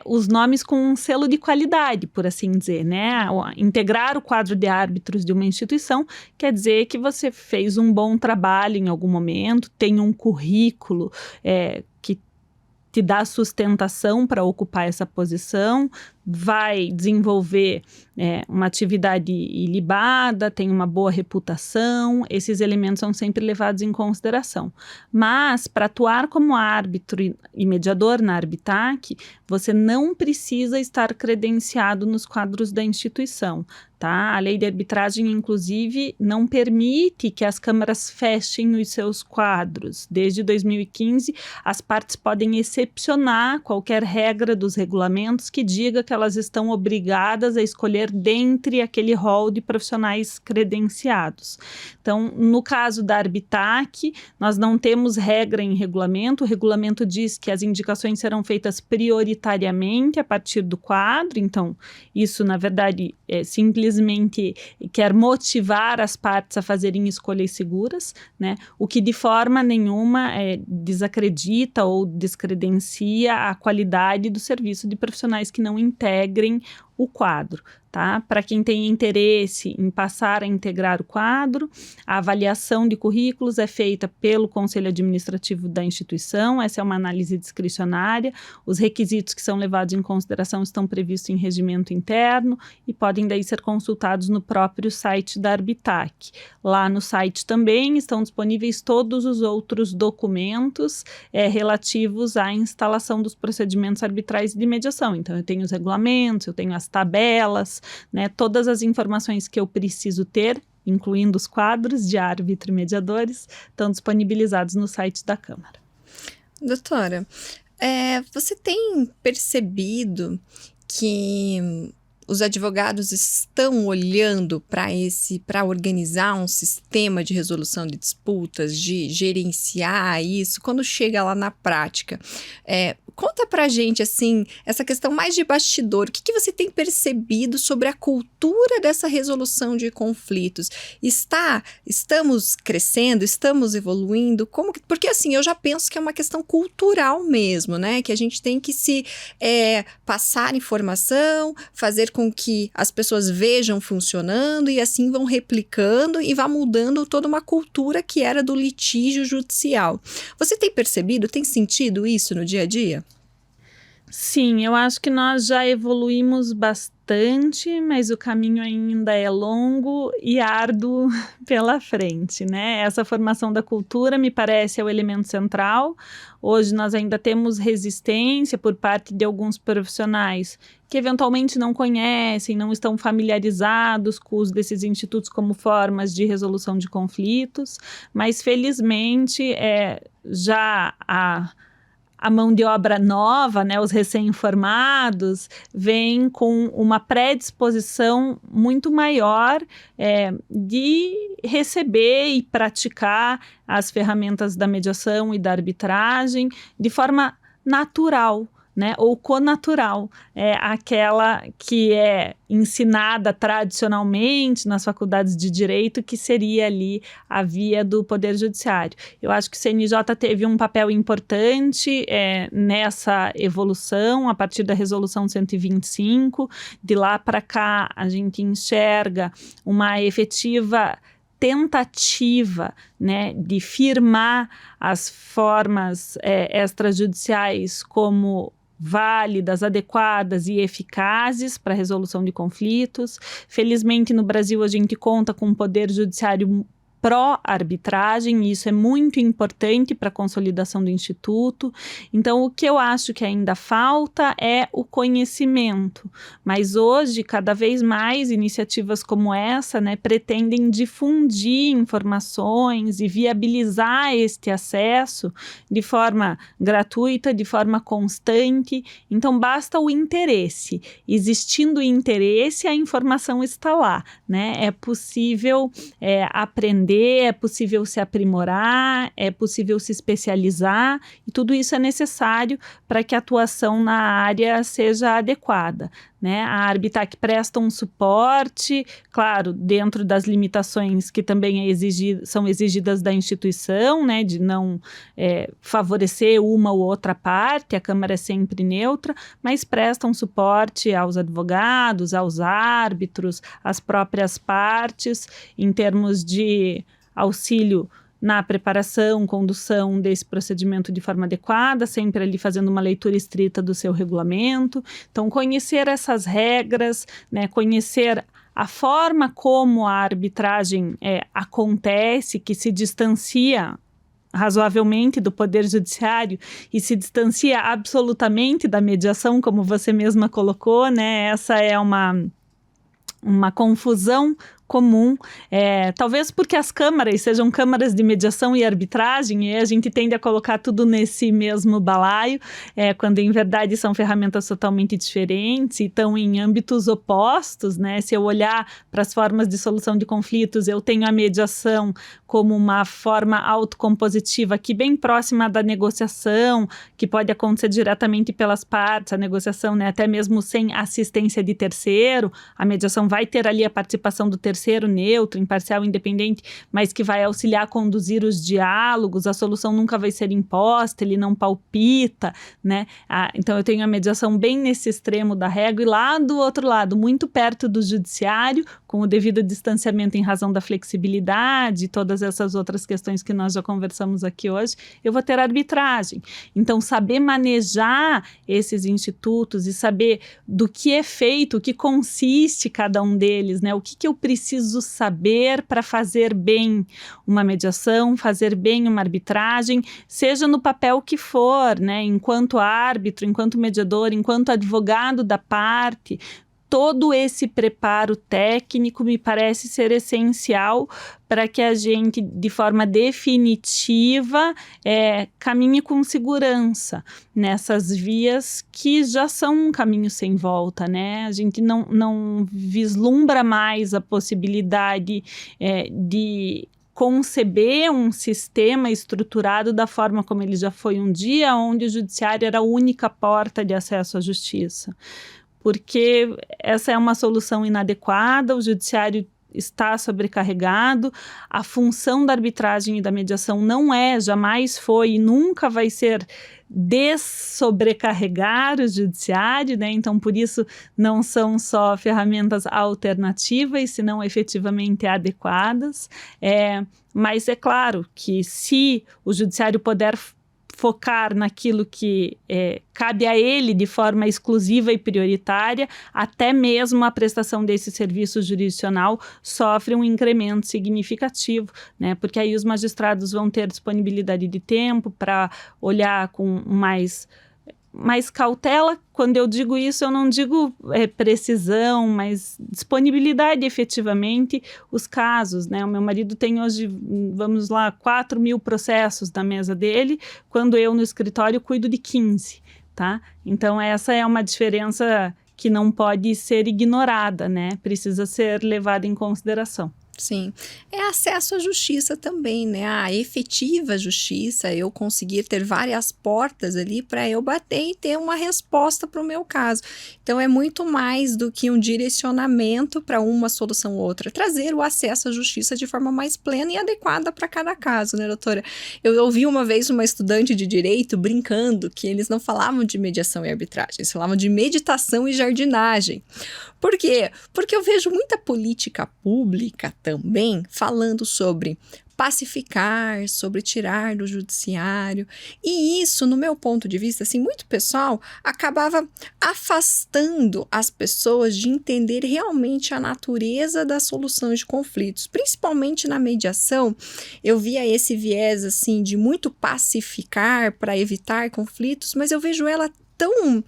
os nomes com um selo de qualidade, por assim dizer, né? Integrar o quadro de árbitros de uma instituição quer dizer que você fez um bom trabalho em algum momento, tem um currículo que te dá sustentação para ocupar essa posição, vai desenvolver uma atividade ilibada, tem uma boa reputação, esses elementos são sempre levados em consideração. Mas, para atuar como árbitro e mediador na Arbitac, você não precisa estar credenciado nos quadros da instituição, Tá? A lei de arbitragem, inclusive, não permite que as câmaras fechem os seus quadros. Desde 2015, as partes podem excepcionar qualquer regra dos regulamentos que diga que elas estão obrigadas a escolher dentre aquele rol de profissionais credenciados. Então, no caso da Arbitac, nós não temos regra em regulamento. O regulamento diz que as indicações serão feitas prioritariamente a partir do quadro. Então, isso, na verdade, é simplesmente quer motivar as partes a fazerem escolhas seguras, né? O que de forma nenhuma desacredita ou descredencia a qualidade do serviço de profissionais que não integrem o quadro. Tá? Para quem tem interesse em passar a integrar o quadro, a avaliação de currículos é feita pelo Conselho Administrativo da instituição, essa é uma análise discricionária, os requisitos que são levados em consideração estão previstos em regimento interno e podem daí ser consultados no próprio site da Arbitac. Lá no site também estão disponíveis todos os outros documentos relativos à instalação dos procedimentos arbitrais de mediação. Então, eu tenho os regulamentos, eu tenho as tabelas, né, todas as informações que eu preciso ter, incluindo os quadros de árbitro e mediadores, estão disponibilizados no site da Câmara. Doutora, você tem percebido que os advogados estão olhando para organizar um sistema de resolução de disputas, de gerenciar isso, quando chega lá na prática? Conta pra gente, assim, essa questão mais de bastidor. O que você tem percebido sobre a cultura dessa resolução de conflitos? Estamos crescendo? Estamos evoluindo? Porque, assim, eu já penso que é uma questão cultural mesmo, né? Que a gente tem que se passar informação, fazer com que as pessoas vejam funcionando e assim vão replicando e vá mudando toda uma cultura que era do litígio judicial. Você tem percebido, tem sentido isso no dia a dia? Sim, eu acho que nós já evoluímos bastante, mas o caminho ainda é longo e árduo pela frente, né? Essa formação da cultura me parece é o elemento central. Hoje nós ainda temos resistência por parte de alguns profissionais que eventualmente não conhecem, não estão familiarizados com o uso desses institutos como formas de resolução de conflitos, mas felizmente já a mão de obra nova, né, os recém-formados, vêm com uma predisposição muito maior de receber e praticar as ferramentas da mediação e da arbitragem de forma natural, né, ou conatural, aquela que é ensinada tradicionalmente nas faculdades de direito, que seria ali a via do Poder Judiciário. Eu acho que o CNJ teve um papel importante nessa evolução, a partir da Resolução 125, de lá para cá a gente enxerga uma efetiva tentativa, né, de firmar as formas extrajudiciais como válidas, adequadas e eficazes para a resolução de conflitos. Felizmente, no Brasil, a gente conta com um poder judiciário pró-arbitragem, e isso é muito importante para a consolidação do Instituto. Então, o que eu acho que ainda falta é o conhecimento, mas hoje, cada vez mais, iniciativas como essa, né, pretendem difundir informações e viabilizar este acesso de forma gratuita, de forma constante. Então, basta o interesse. Existindo o interesse, a informação está lá, né? É possível aprender, é possível se aprimorar, é possível se especializar, e tudo isso é necessário para que a atuação na área seja adequada, né? A Arbitac presta um suporte, claro, dentro das limitações que também são exigidas da instituição, né? De não favorecer uma ou outra parte, a Câmara é sempre neutra, mas presta um suporte aos advogados, aos árbitros, às próprias partes, em termos de auxílio na preparação, condução desse procedimento de forma adequada, sempre ali fazendo uma leitura estrita do seu regulamento. Então, conhecer essas regras, né, conhecer a forma como a arbitragem acontece, que se distancia razoavelmente do Poder Judiciário e se distancia absolutamente da mediação, como você mesma colocou, né? Essa é uma uma confusão comum, talvez porque as câmaras sejam câmaras de mediação e arbitragem, e a gente tende a colocar tudo nesse mesmo balaio, quando em verdade são ferramentas totalmente diferentes e estão em âmbitos opostos, né? Se eu olhar para as formas de solução de conflitos, eu tenho a mediação como uma forma autocompositiva aqui bem próxima da negociação, que pode acontecer diretamente pelas partes, a negociação, né, até mesmo sem assistência de terceiro, a mediação vai ter ali a participação do terceiro neutro, imparcial, independente, mas que vai auxiliar a conduzir os diálogos, a solução nunca vai ser imposta, ele não palpita, né? Então eu tenho a mediação bem nesse extremo da régua, e lá do outro lado, muito perto do judiciário, com o devido distanciamento em razão da flexibilidade, todas essas outras questões que nós já conversamos aqui hoje, eu vou ter arbitragem. Então, saber manejar esses institutos e saber do que é feito, o que consiste cada um deles, né? O que eu preciso saber para fazer bem uma mediação, fazer bem uma arbitragem, seja no papel que for, né? Enquanto árbitro, enquanto mediador, enquanto advogado da parte. Todo esse preparo técnico me parece ser essencial para que a gente, de forma definitiva, caminhe com segurança nessas vias que já são um caminho sem volta, né? A gente não vislumbra mais a possibilidade de conceber um sistema estruturado da forma como ele já foi um dia, onde o judiciário era a única porta de acesso à justiça. Porque essa é uma solução inadequada, o judiciário está sobrecarregado, a função da arbitragem e da mediação não jamais foi e nunca vai ser dessobrecarregar o judiciário, né? Então, por isso, não são só ferramentas alternativas, senão efetivamente adequadas. Mas é claro que se o judiciário puder focar naquilo que cabe a ele de forma exclusiva e prioritária, até mesmo a prestação desse serviço jurisdicional sofre um incremento significativo, né? Porque aí os magistrados vão ter disponibilidade de tempo para olhar com mais cautela. Quando eu digo isso, eu não digo precisão, mas disponibilidade efetivamente, os casos, né? O meu marido tem hoje, 4.000 processos na mesa dele, quando eu no escritório cuido de 15, tá? Então essa é uma diferença que não pode ser ignorada, né? Precisa ser levada em consideração. Sim, é acesso à justiça também, né? A efetiva justiça, eu conseguir ter várias portas ali para eu bater e ter uma resposta para o meu caso. Então, é muito mais do que um direcionamento para uma solução ou outra. Trazer o acesso à justiça de forma mais plena e adequada para cada caso, né, doutora? Eu ouvi uma vez uma estudante de direito brincando que eles não falavam de mediação e arbitragem, eles falavam de meditação e jardinagem. Por quê? Porque eu vejo muita política pública também falando sobre pacificar, sobre tirar do judiciário. E isso, no meu ponto de vista, assim, muito pessoal, acabava afastando as pessoas de entender realmente a natureza das soluções de conflitos. Principalmente na mediação, eu via esse viés, assim, de muito pacificar para evitar conflitos, mas eu vejo ela tão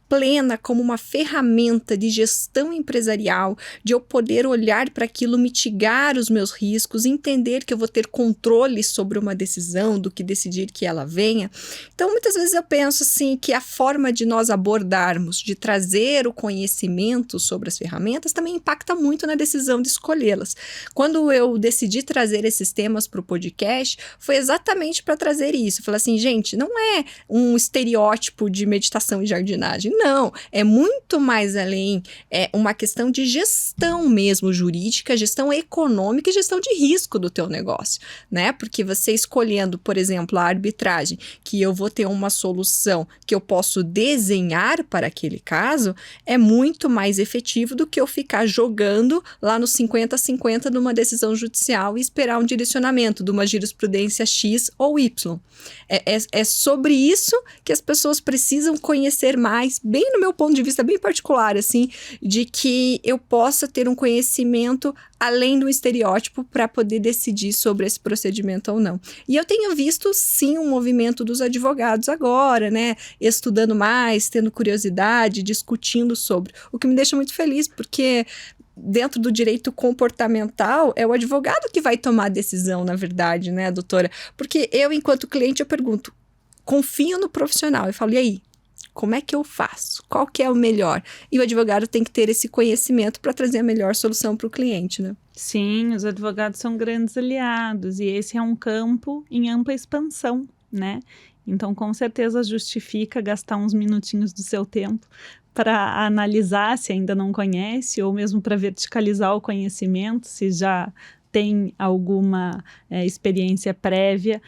plena como uma ferramenta de gestão empresarial, de eu poder olhar para aquilo, mitigar os meus riscos, entender que eu vou ter controle sobre uma decisão, do que decidir que ela venha. Então, muitas vezes eu penso assim que a forma de nós abordarmos, de trazer o conhecimento sobre as ferramentas, também impacta muito na decisão de escolhê-las. Quando eu decidi trazer esses temas para o podcast, foi exatamente para trazer isso. Falei assim, gente, não é um estereótipo de meditação e jardinagem, não, é muito mais além, é uma questão de gestão mesmo jurídica, gestão econômica e gestão de risco do teu negócio, né? Porque você escolhendo, por exemplo, a arbitragem, que eu vou ter uma solução que eu posso desenhar para aquele caso, é muito mais efetivo do que eu ficar jogando lá no 50-50 numa decisão judicial e esperar um direcionamento de uma jurisprudência X ou Y. É sobre isso que as pessoas precisam conhecer mais, bem no meu ponto de vista, bem particular, assim, de que eu possa ter um conhecimento além do estereótipo para poder decidir sobre esse procedimento ou não. E eu tenho visto, sim, um movimento dos advogados agora, né, estudando mais, tendo curiosidade, discutindo sobre, o que me deixa muito feliz, porque dentro do direito comportamental, é o advogado que vai tomar a decisão, na verdade, né, doutora? Porque eu, enquanto cliente, eu pergunto, confio no profissional. Eu falo, e aí? Como é que eu faço? Qual que é o melhor? E o advogado tem que ter esse conhecimento para trazer a melhor solução para o cliente, né? Sim, os advogados são grandes aliados e esse é um campo em ampla expansão, né? Então, com certeza justifica gastar uns minutinhos do seu tempo para analisar se ainda não conhece ou mesmo para verticalizar o conhecimento, se já tem alguma experiência prévia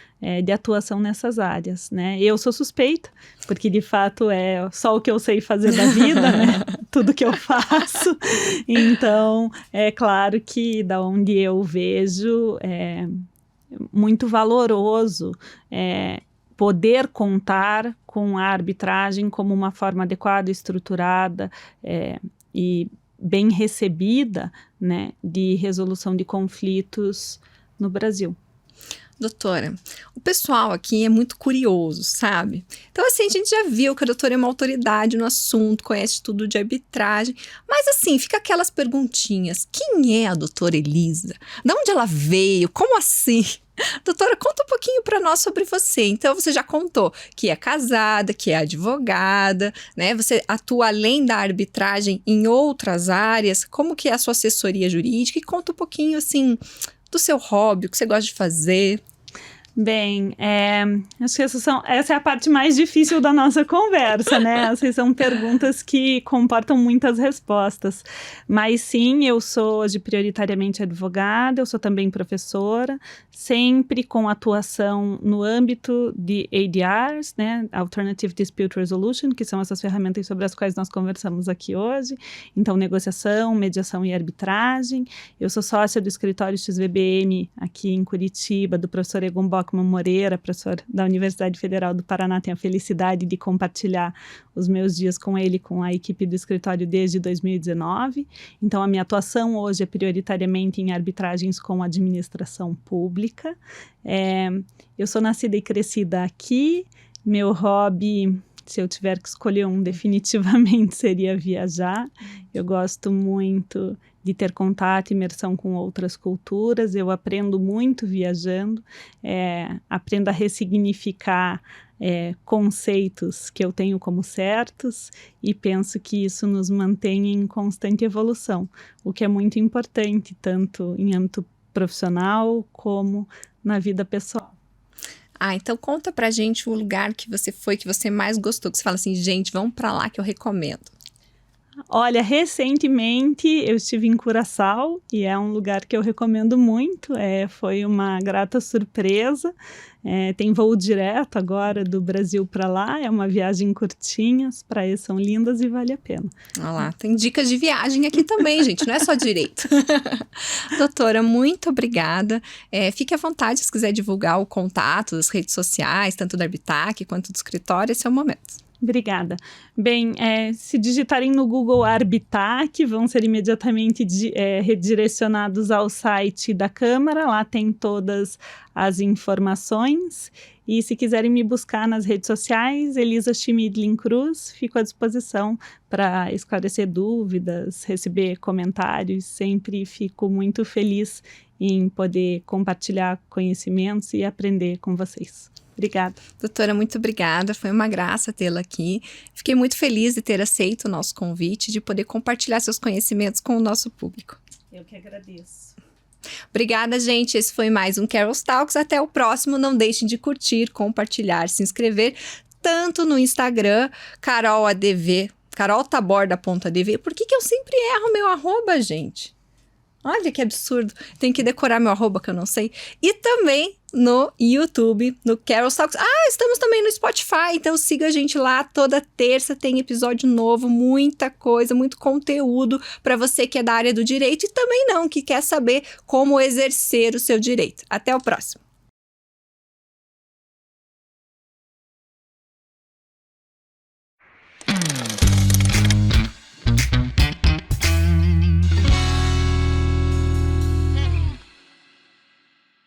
de atuação nessas áreas, né? Eu sou suspeita, porque de fato é só o que eu sei fazer da vida, né? Tudo que eu faço. Então, é claro que da onde eu vejo é muito valoroso poder contar com a arbitragem como uma forma adequada, estruturada e bem recebida, né, de resolução de conflitos no Brasil. Doutora, o pessoal aqui é muito curioso, sabe? Então, assim, a gente já viu que a doutora é uma autoridade no assunto, conhece tudo de arbitragem, mas assim, fica aquelas perguntinhas. Quem é a doutora Elisa? De onde ela veio? Como assim? Doutora, conta um pouquinho para nós sobre você. Então, você já contou que é casada, que é advogada, né? Você atua além da arbitragem em outras áreas. Como que é a sua assessoria jurídica? E conta um pouquinho, assim, do seu hobby, o que você gosta de fazer. Bem, acho que essa é a parte mais difícil da nossa conversa, né? Essas são perguntas que comportam muitas respostas. Mas sim, eu sou hoje prioritariamente advogada, eu sou também professora, sempre com atuação no âmbito de ADRs, né? Alternative Dispute Resolution, que são essas ferramentas sobre as quais nós conversamos aqui hoje. Então, negociação, mediação e arbitragem. Eu sou sócia do escritório XVBM aqui em Curitiba, do professor Egon Bockmann Moreira, professor da Universidade Federal do Paraná. Tenho a felicidade de compartilhar os meus dias com ele, com a equipe do escritório desde 2019. Então, a minha atuação hoje é prioritariamente em arbitragens com administração pública. Eu sou nascida e crescida aqui. Meu hobby, se eu tiver que escolher um, definitivamente seria viajar. Eu gosto muito de ter contato e imersão com outras culturas. Eu aprendo muito viajando, aprendo a ressignificar conceitos que eu tenho como certos e penso que isso nos mantém em constante evolução, o que é muito importante, tanto em âmbito profissional como na vida pessoal. Então conta pra gente o lugar que você foi, que você mais gostou, que você fala assim, gente, vamos pra lá que eu recomendo. Olha, recentemente eu estive em Curaçao e é um lugar que eu recomendo muito, foi uma grata surpresa, tem voo direto agora do Brasil para lá, é uma viagem curtinha, as praias são lindas e vale a pena. Olha lá, tem dicas de viagem aqui também, gente, não é só direito. Doutora, muito obrigada, fique à vontade se quiser divulgar o contato, as redes sociais, tanto da Arbitac quanto do escritório, esse é o momento. Obrigada. Bem, se digitarem no Google Arbitac, vão ser imediatamente redirecionados ao site da Câmara, lá tem todas as informações. E se quiserem me buscar nas redes sociais, Elisa Schmidlin Cruz, fico à disposição para esclarecer dúvidas, receber comentários. Sempre fico muito feliz em poder compartilhar conhecimentos e aprender com vocês. Obrigada. Doutora, muito obrigada. Foi uma graça tê-la aqui. Fiquei muito feliz de ter aceito o nosso convite, de poder compartilhar seus conhecimentos com o nosso público. Eu que agradeço. Obrigada, gente. Esse foi mais um Carol's Talks. Até o próximo. Não deixem de curtir, compartilhar, se inscrever, tanto no Instagram, caroltaborda.adv. Por que eu sempre erro meu arroba, gente? Olha que absurdo. Tenho que decorar meu arroba que eu não sei. E também no YouTube, no Carol's Talks. Estamos também no Spotify, então siga a gente lá. Toda terça tem episódio novo, muita coisa, muito conteúdo para você que é da área do direito e também não, que quer saber como exercer o seu direito. Até o próximo.